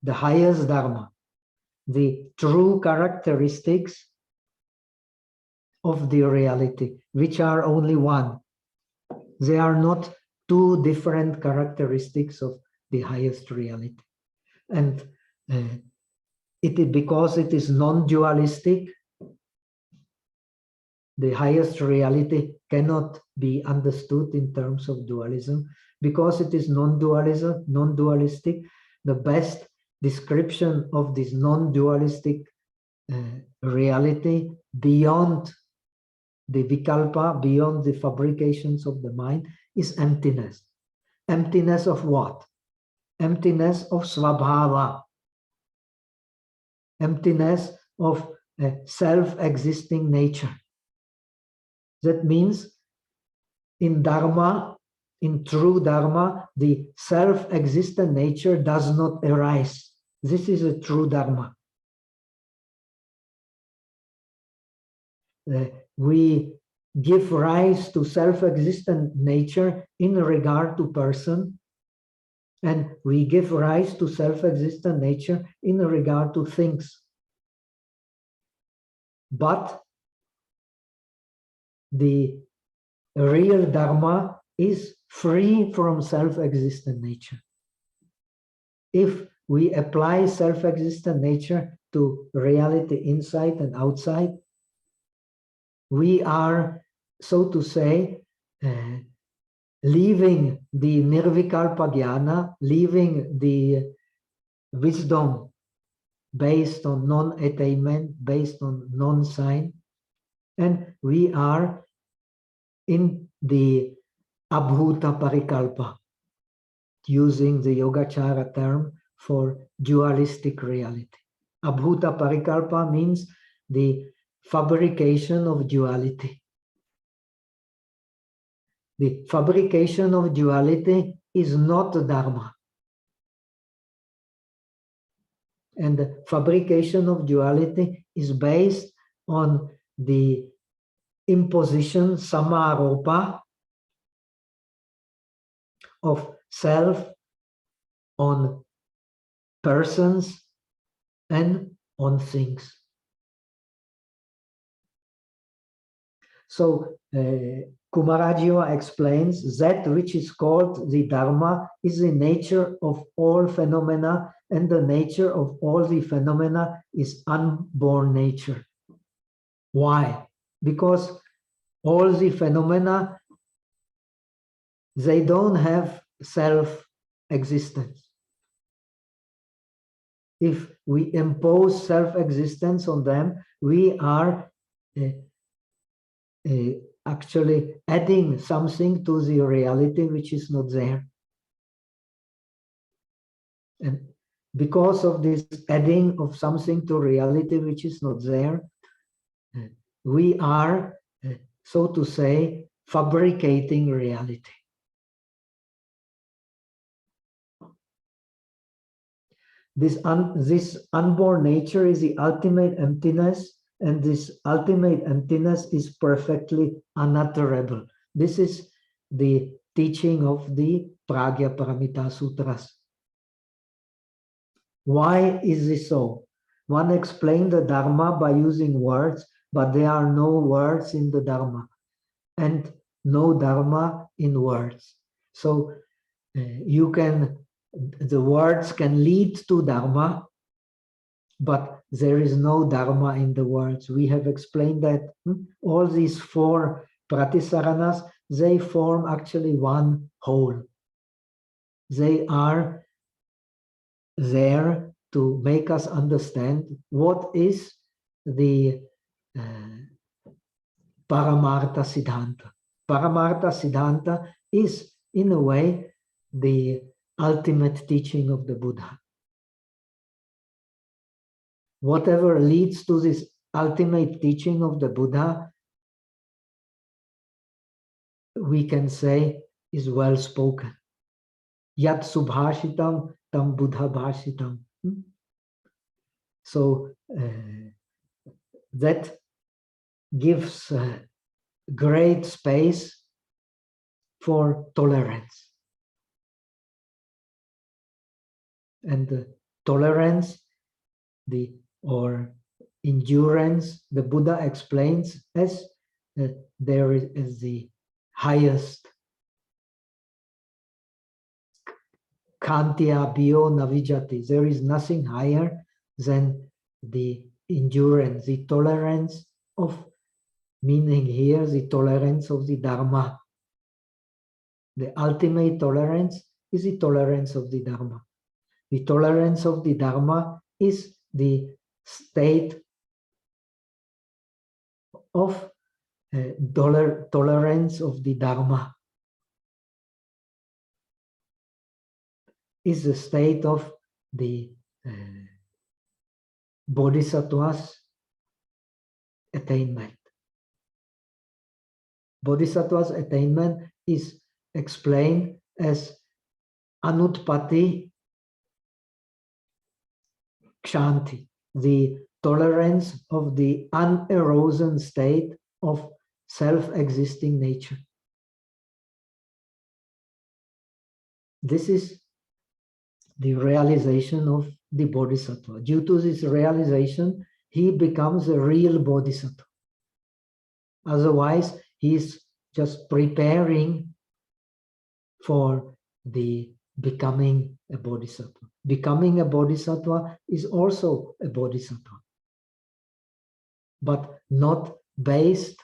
[SPEAKER 1] the highest Dharma, the true characteristics of the reality, which are only one. They are not two different characteristics of the highest reality. And because it is non-dualistic, the highest reality cannot be understood in terms of dualism. Because it is non-dualistic, the best description of this non-dualistic reality beyond the vikalpa, beyond the fabrications of the mind, is emptiness. Emptiness of what? Emptiness of svabhava. Emptiness of self-existing nature. That means in Dharma, in true Dharma, the self-existent nature does not arise. This is a true Dharma. We give rise to self-existent nature in regard to person, and we give rise to self-existent nature in regard to things. But the real Dharma is free from self-existent nature. If we apply self-existent nature to reality inside and outside, we are, so to say, leaving the nirvikalpa jnana, leaving the wisdom based on non-attainment, based on non-sign, and we are in the abhuta parikalpa, using the Yogacara term for dualistic reality. Abhuta parikalpa means the fabrication of duality. The fabrication of duality is not Dharma. And the fabrication of duality is based on the imposition, samaropa, of self on persons and on things. So Kumarajiva explains that which is called the Dharma is the nature of all phenomena, and the nature of all the phenomena is unborn nature. Why? Because all the phenomena, they don't have self-existence. If we impose self-existence on them, we are actually adding something to the reality which is not there. And because of this adding of something to reality which is not there, we are, so to say, fabricating reality. This unborn nature is the ultimate emptiness, and this ultimate emptiness is perfectly unutterable. This is the teaching of the Pragya Paramita Sutras. Why is this so? One explained the Dharma by using words, but there are no words in the Dharma, and no Dharma in words. So the words can lead to Dharma, but there is no Dharma in the words. We have explained that all these four pratisaranas, they form actually one whole. They are there to make us understand what is the Paramartha Siddhanta. Paramartha Siddhanta is, in a way, the ultimate teaching of the Buddha. Whatever leads to this ultimate teaching of the Buddha, we can say is well spoken. Yat subhashitam tam Buddha bhashitam. So that gives great space for tolerance. And the tolerance, or endurance, the Buddha explains as there is the highest Kantya bio navijati. There is nothing higher than the endurance, the tolerance of, meaning here the tolerance of the Dharma. The ultimate tolerance is the tolerance of the Dharma. The tolerance of the Dharma is the state of tolerance of the Dharma. Is the state of the bodhisattva's attainment. Bodhisattva's attainment is explained as anutpatti kshanti, the tolerance of the unerosion state of self-existing nature. This is the realization of the bodhisattva. Due to this realization, he becomes a real bodhisattva. Otherwise, he is just preparing for the becoming a bodhisattva. Becoming a bodhisattva is also a bodhisattva, but not based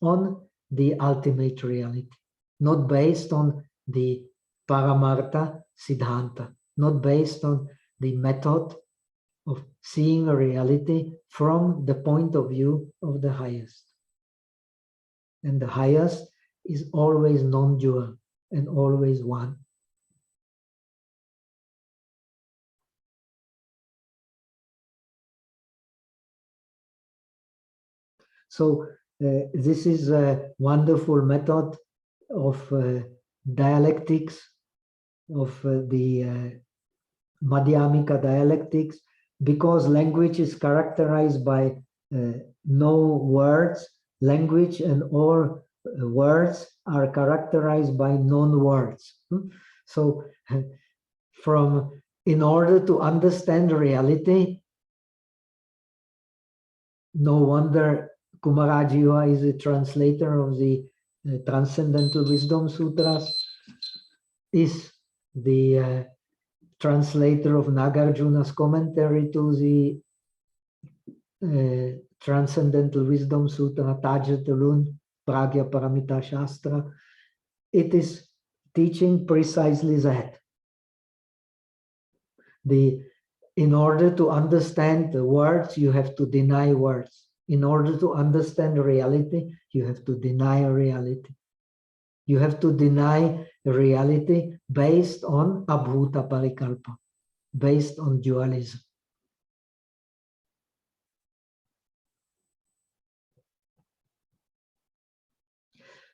[SPEAKER 1] on the ultimate reality, not based on the Paramartha Siddhanta, not based on the method of seeing a reality from the point of view of the highest. And the highest is always non-dual and always one. So this is a wonderful method of dialectics, of the Madhyamika dialectics, because language is characterized by no words. Language and all words are characterized by non-words. So in order to understand reality, no wonder Kumarajiva is a translator of the Transcendental Wisdom Sutras, is the translator of Nagarjuna's commentary to the Transcendental Wisdom Sutra, Tajatalun, Pragya Paramita Shastra. It is teaching precisely that. In order to understand the words, you have to deny words. In order to understand reality, you have to deny reality. You have to deny reality based on abhuta parikalpa, based on dualism.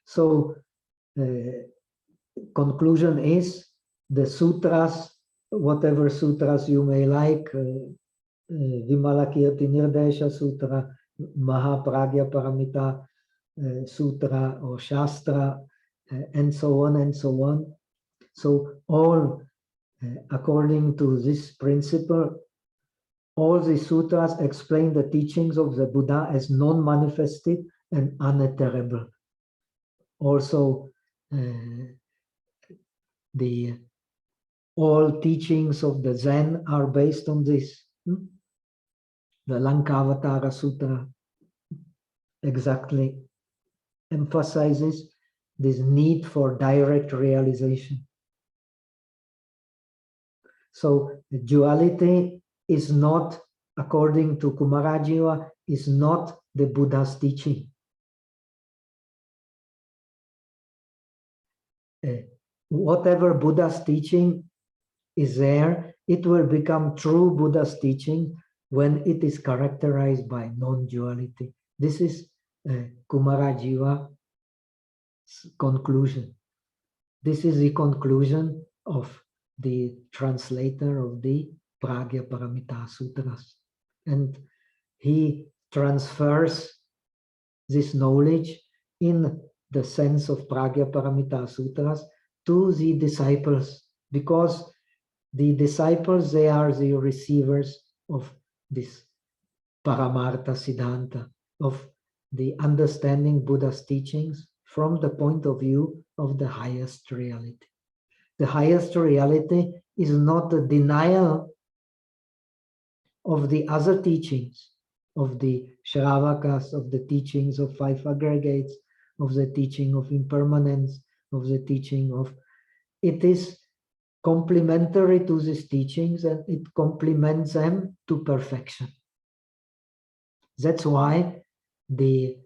[SPEAKER 1] So, conclusion is the sutras, whatever sutras you may like, Vimalakirti Nirdesha Sutra, Mahapragya Paramita Sutra or Shastra, and so on and so on. So all, according to this principle, all the sutras explain the teachings of the Buddha as non-manifested and unutterable. Also, all teachings of the Zen are based on this. The Lankavatara Sutra exactly emphasizes this need for direct realization. So duality is not, according to Kumarajiva, is not the Buddha's teaching. Whatever Buddha's teaching is there, it will become true Buddha's teaching when it is characterized by non-duality. This is Kumarajiva's conclusion. This is the conclusion of the translator of the Pragya Paramita Sutras. And he transfers this knowledge in the sense of Pragya Paramita Sutras to the disciples, because the disciples, they are the receivers of this Paramartha Siddhanta, of the understanding Buddha's teachings from the point of view of the highest reality. The highest reality is not the denial of the other teachings, of the Shravakas, of the teachings of five aggregates, of the teaching of impermanence, of the teaching of... It is complementary to these teachings, and it complements them to perfection. That's why the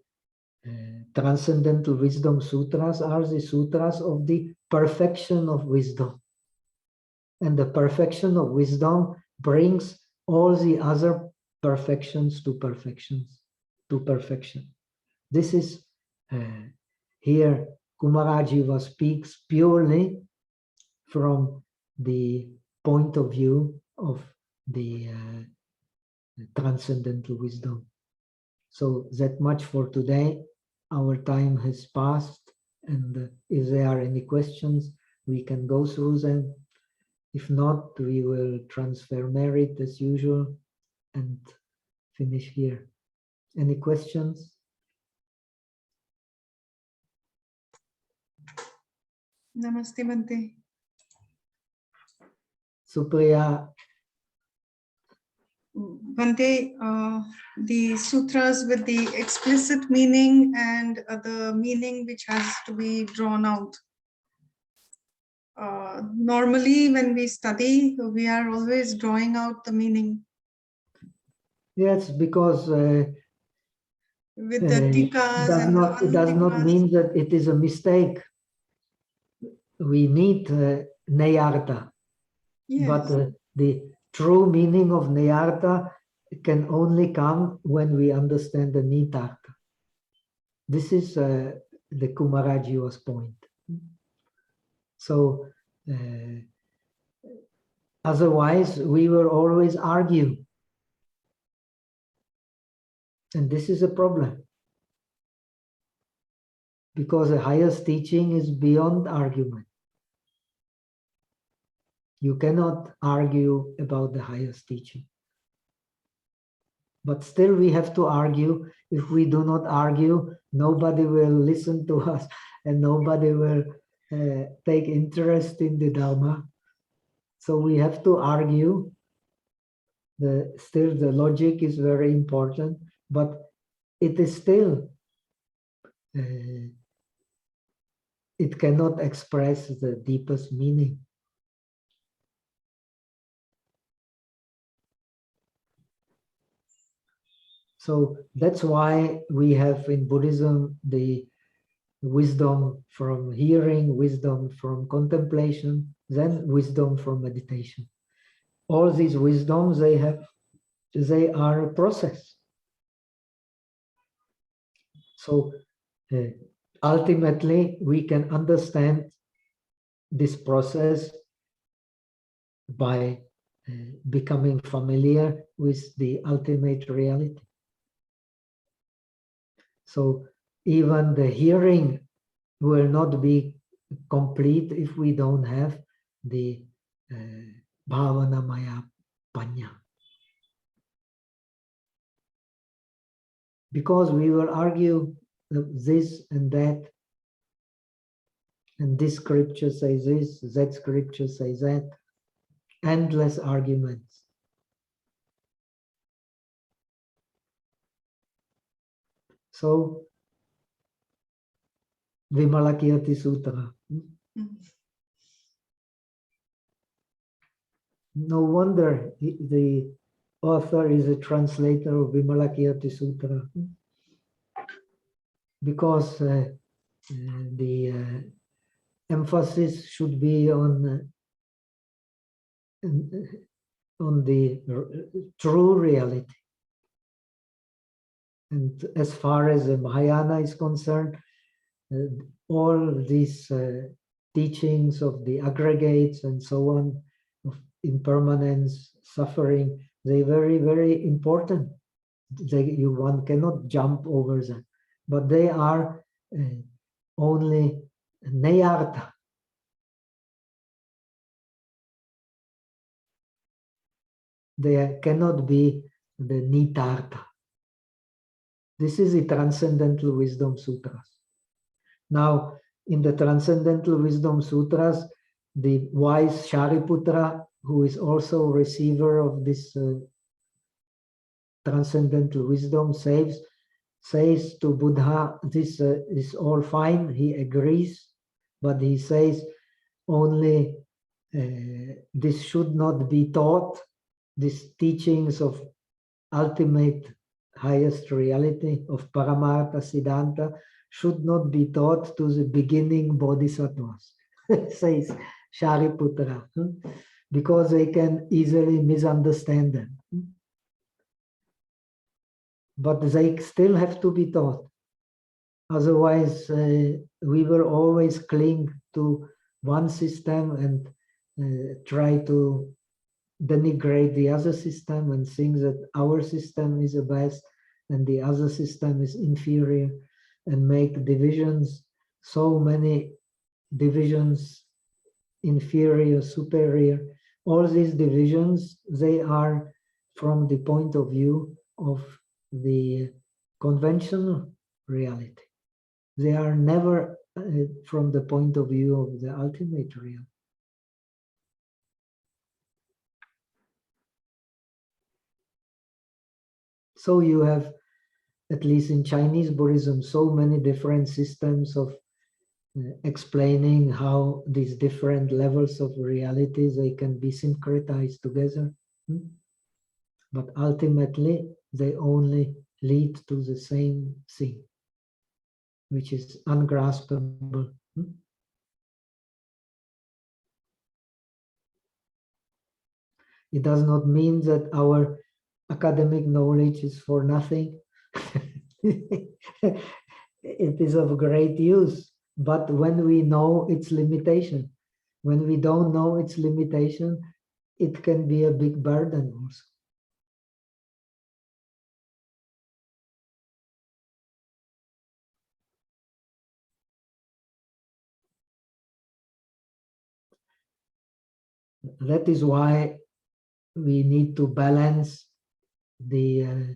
[SPEAKER 1] Transcendental Wisdom Sutras are the sutras of the perfection of wisdom. And the perfection of wisdom brings all the other perfections to perfection. This is here Kumarajiva speaks purely from the point of view of the transcendental wisdom. So that much for today. Our time has passed, and if there are any questions, we can go through them. If not, we will transfer merit as usual and finish here. Any questions?
[SPEAKER 2] Namaste, Bhante.
[SPEAKER 1] Supriya.
[SPEAKER 2] Bhante, the sutras with the explicit meaning and the meaning which has to be drawn out. Normally, when we study, we are always drawing out the meaning.
[SPEAKER 1] Yes, because
[SPEAKER 2] with the tikas
[SPEAKER 1] it does not mean that it is a mistake. We need neyartha, yes. But the true meaning of neyartha can only come when we understand the nitartha. This is the Kumarajiva's point. So otherwise, we will always argue. And this is a problem. Because the highest teaching is beyond argument. You cannot argue about the highest teaching. But still we have to argue. If we do not argue, nobody will listen to us and nobody will take interest in the Dharma. So we have to argue. Still the logic is very important, but it is still, it cannot express the deepest meaning. So that's why we have in Buddhism the wisdom from hearing, wisdom from contemplation, then wisdom from meditation. All these wisdoms, they are a process. So ultimately, we can understand this process by becoming familiar with the ultimate reality. So even the hearing will not be complete if we don't have the Bhavanamaya Panya. Because we will argue this and that, and this scripture says this, that scripture says that, endless arguments. So, Vimalakirti Sutra. No wonder the author is a translator of Vimalakirti Sutra. Because the emphasis should be on the true reality. And as far as the Mahayana is concerned, all these teachings of the aggregates and so on, of impermanence, suffering, they're very, very important. One cannot jump over them, but they are only neyartha. They cannot be the nitartha. This is the Transcendental Wisdom Sutras. Now, in the Transcendental Wisdom Sutras, the wise Shariputra, who is also a receiver of this Transcendental Wisdom, says to Buddha, this is all fine, he agrees, but he says only this should not be taught, these teachings of ultimate highest reality of Paramartha Siddhanta should not be taught to the beginning bodhisattvas, says Shariputra, because they can easily misunderstand them. But they still have to be taught. Otherwise, we will always cling to one system and try to denigrate the other system and think that our system is the best and the other system is inferior, and make divisions, so many divisions, inferior, superior. All these divisions, they are from the point of view of the conventional reality. They are never from the point of view of the ultimate reality. So you have, at least in Chinese Buddhism, so many different systems of explaining how these different levels of realities, they can be syncretized together. But ultimately, they only lead to the same thing, which is ungraspable. It does not mean that our academic knowledge is for nothing. It is of great use, but when we know its limitation, When we don't know its limitation, it can be a big burden also. That is why we need to balance the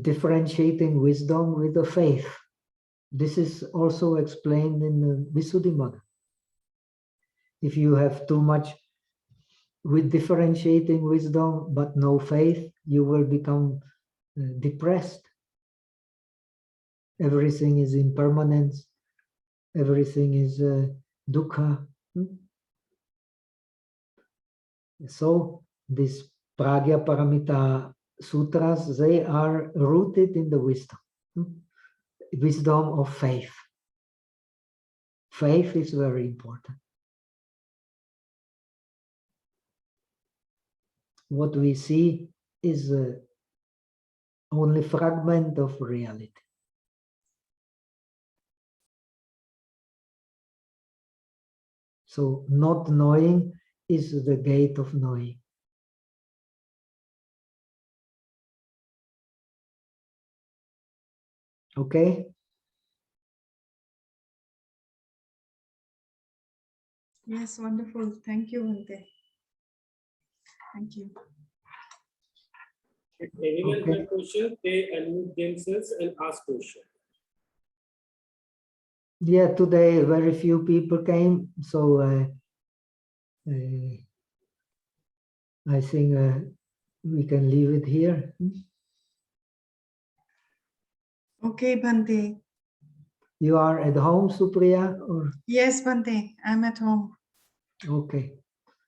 [SPEAKER 1] differentiating wisdom with the faith. This is also explained in the Visuddhimagga. If you have too much with differentiating wisdom but no faith, you will become depressed. Everything is impermanence. Everything is dukkha. So these Pragya Paramita sutras, they are rooted in the wisdom. Wisdom of faith. Faith is very important. What we see is only fragment of reality. So not knowing is the gate of knowing. Okay?
[SPEAKER 2] Yes, wonderful. Thank you, Bhante. Thank you.
[SPEAKER 3] If anyone
[SPEAKER 1] Okay.
[SPEAKER 3] have question, they unmute themselves and ask question.
[SPEAKER 1] Yeah, today very few people came, so I think we can leave it here.
[SPEAKER 2] Okay, Bhante.
[SPEAKER 1] You are at home, Supriya? Or
[SPEAKER 2] Yes, Bhante. I'm at home.
[SPEAKER 1] okay.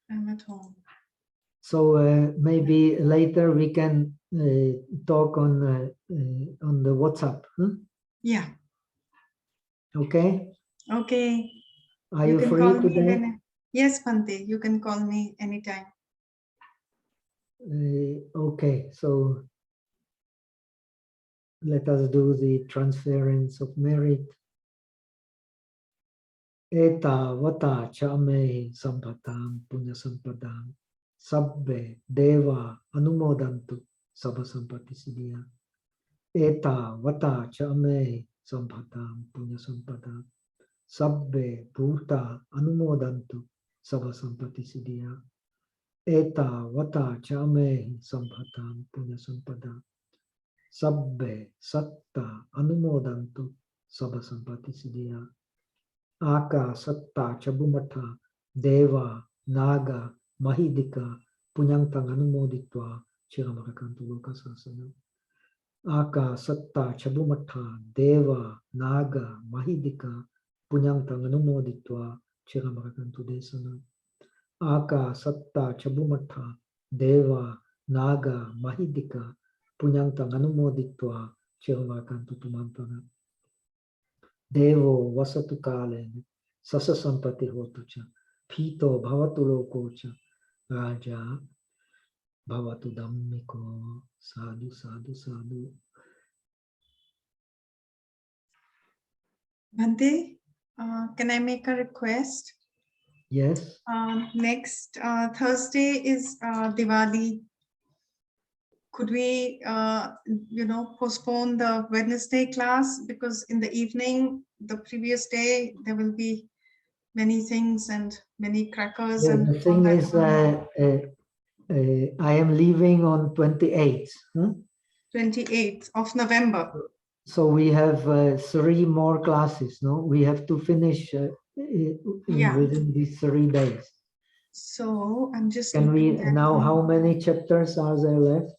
[SPEAKER 2] I'm at home.
[SPEAKER 1] So maybe later we can talk on the WhatsApp.
[SPEAKER 2] Yeah.
[SPEAKER 1] Okay.
[SPEAKER 2] Okay.
[SPEAKER 1] Are you
[SPEAKER 2] can
[SPEAKER 1] free
[SPEAKER 2] call me
[SPEAKER 1] today?
[SPEAKER 2] when. Yes, Bhante. You can call me anytime.
[SPEAKER 1] Okay. So let us do the transference of merit. Eta vata chame sampatam punya sampadam sabbe deva anumodantu sabha sampati siddhya. Eta vata chame sampatam punya sampadam sabbe bhuta anumodantu sabha sampati siddhya. Eta vata chame sampatam punya sampadam sabbe satta anumodantu sabha sampati siddhya. Aka satta chabumatha deva naga mahidika punyantang anumoditva chiramarakantu lokasasana. Aka satta chabumatha deva naga mahidika punyantang anumoditva chiramarakantu desana. Aka satta chabumatha deva naga mahidika punyantang anumoditva chiramarakantu tumantana. Devo vasatu kalena sasa sampati hotucha pito bhavatu lokocha raja bhavatu dhammiko. Sadhu, sadhu, sadhu.
[SPEAKER 2] Bhante, can I make a request?
[SPEAKER 1] Yes.
[SPEAKER 2] Next Thursday is Diwali. Could we, postpone the Wednesday class, because in the evening, the previous day, there will be many things and many crackers.
[SPEAKER 1] Yeah,
[SPEAKER 2] and
[SPEAKER 1] the thing
[SPEAKER 2] all
[SPEAKER 1] is,
[SPEAKER 2] that.
[SPEAKER 1] I am leaving on 28th.
[SPEAKER 2] 28th of November.
[SPEAKER 1] So we have 3 more classes. No, we have to finish within these 3 days.
[SPEAKER 2] So I'm just.
[SPEAKER 1] Can we
[SPEAKER 2] looking at
[SPEAKER 1] now?
[SPEAKER 2] the-
[SPEAKER 1] How many chapters are there left?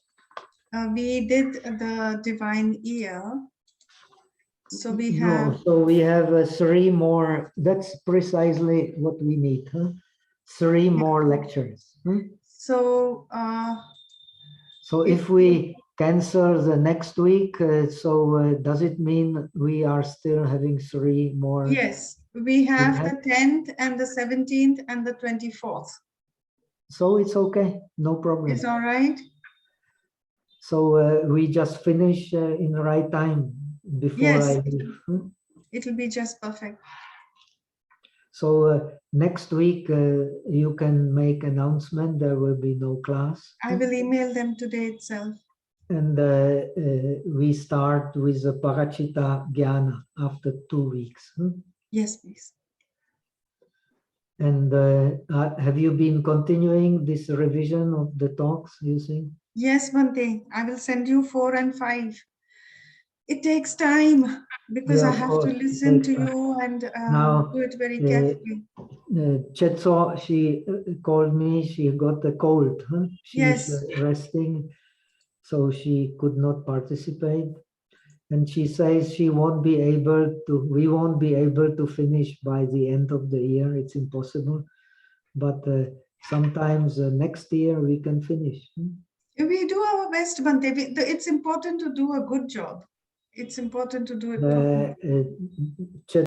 [SPEAKER 2] We did the divine ear. So we
[SPEAKER 1] No,
[SPEAKER 2] have.
[SPEAKER 1] so we have 3 more. That's precisely what we need. 3 more lectures.
[SPEAKER 2] So.
[SPEAKER 1] So if we cancel the next week, does it mean we are still having 3 more?
[SPEAKER 2] Yes, we have the 10th and the 17th and the 24th.
[SPEAKER 1] So it's okay, no problem.
[SPEAKER 2] It's all right.
[SPEAKER 1] So we just finish in the right time before
[SPEAKER 2] Yes,
[SPEAKER 1] I leave.
[SPEAKER 2] it will be just perfect.
[SPEAKER 1] So next week you can make announcement. There will be no class.
[SPEAKER 2] I will email them today itself.
[SPEAKER 1] And we start with the Parachita Jnana after 2 weeks.
[SPEAKER 2] Yes, please.
[SPEAKER 1] And have you been continuing this revision of the talks, you think?
[SPEAKER 2] Yes, Bhante, I will send you 4 and 5. It takes time because
[SPEAKER 1] Yeah,
[SPEAKER 2] I
[SPEAKER 1] of
[SPEAKER 2] have
[SPEAKER 1] course,
[SPEAKER 2] to
[SPEAKER 1] it
[SPEAKER 2] listen
[SPEAKER 1] takes
[SPEAKER 2] to
[SPEAKER 1] time.
[SPEAKER 2] you and
[SPEAKER 1] Now,
[SPEAKER 2] do it very carefully.
[SPEAKER 1] Chetso, she called me, she got a cold. She's
[SPEAKER 2] Yes.
[SPEAKER 1] resting, so she could not participate. And she says she won't be able to, we won't be able to finish by the end of the year. It's impossible. But sometimes next year we can finish.
[SPEAKER 2] We do our best, Bhante. It's important to do a good job. It's important to do it properly.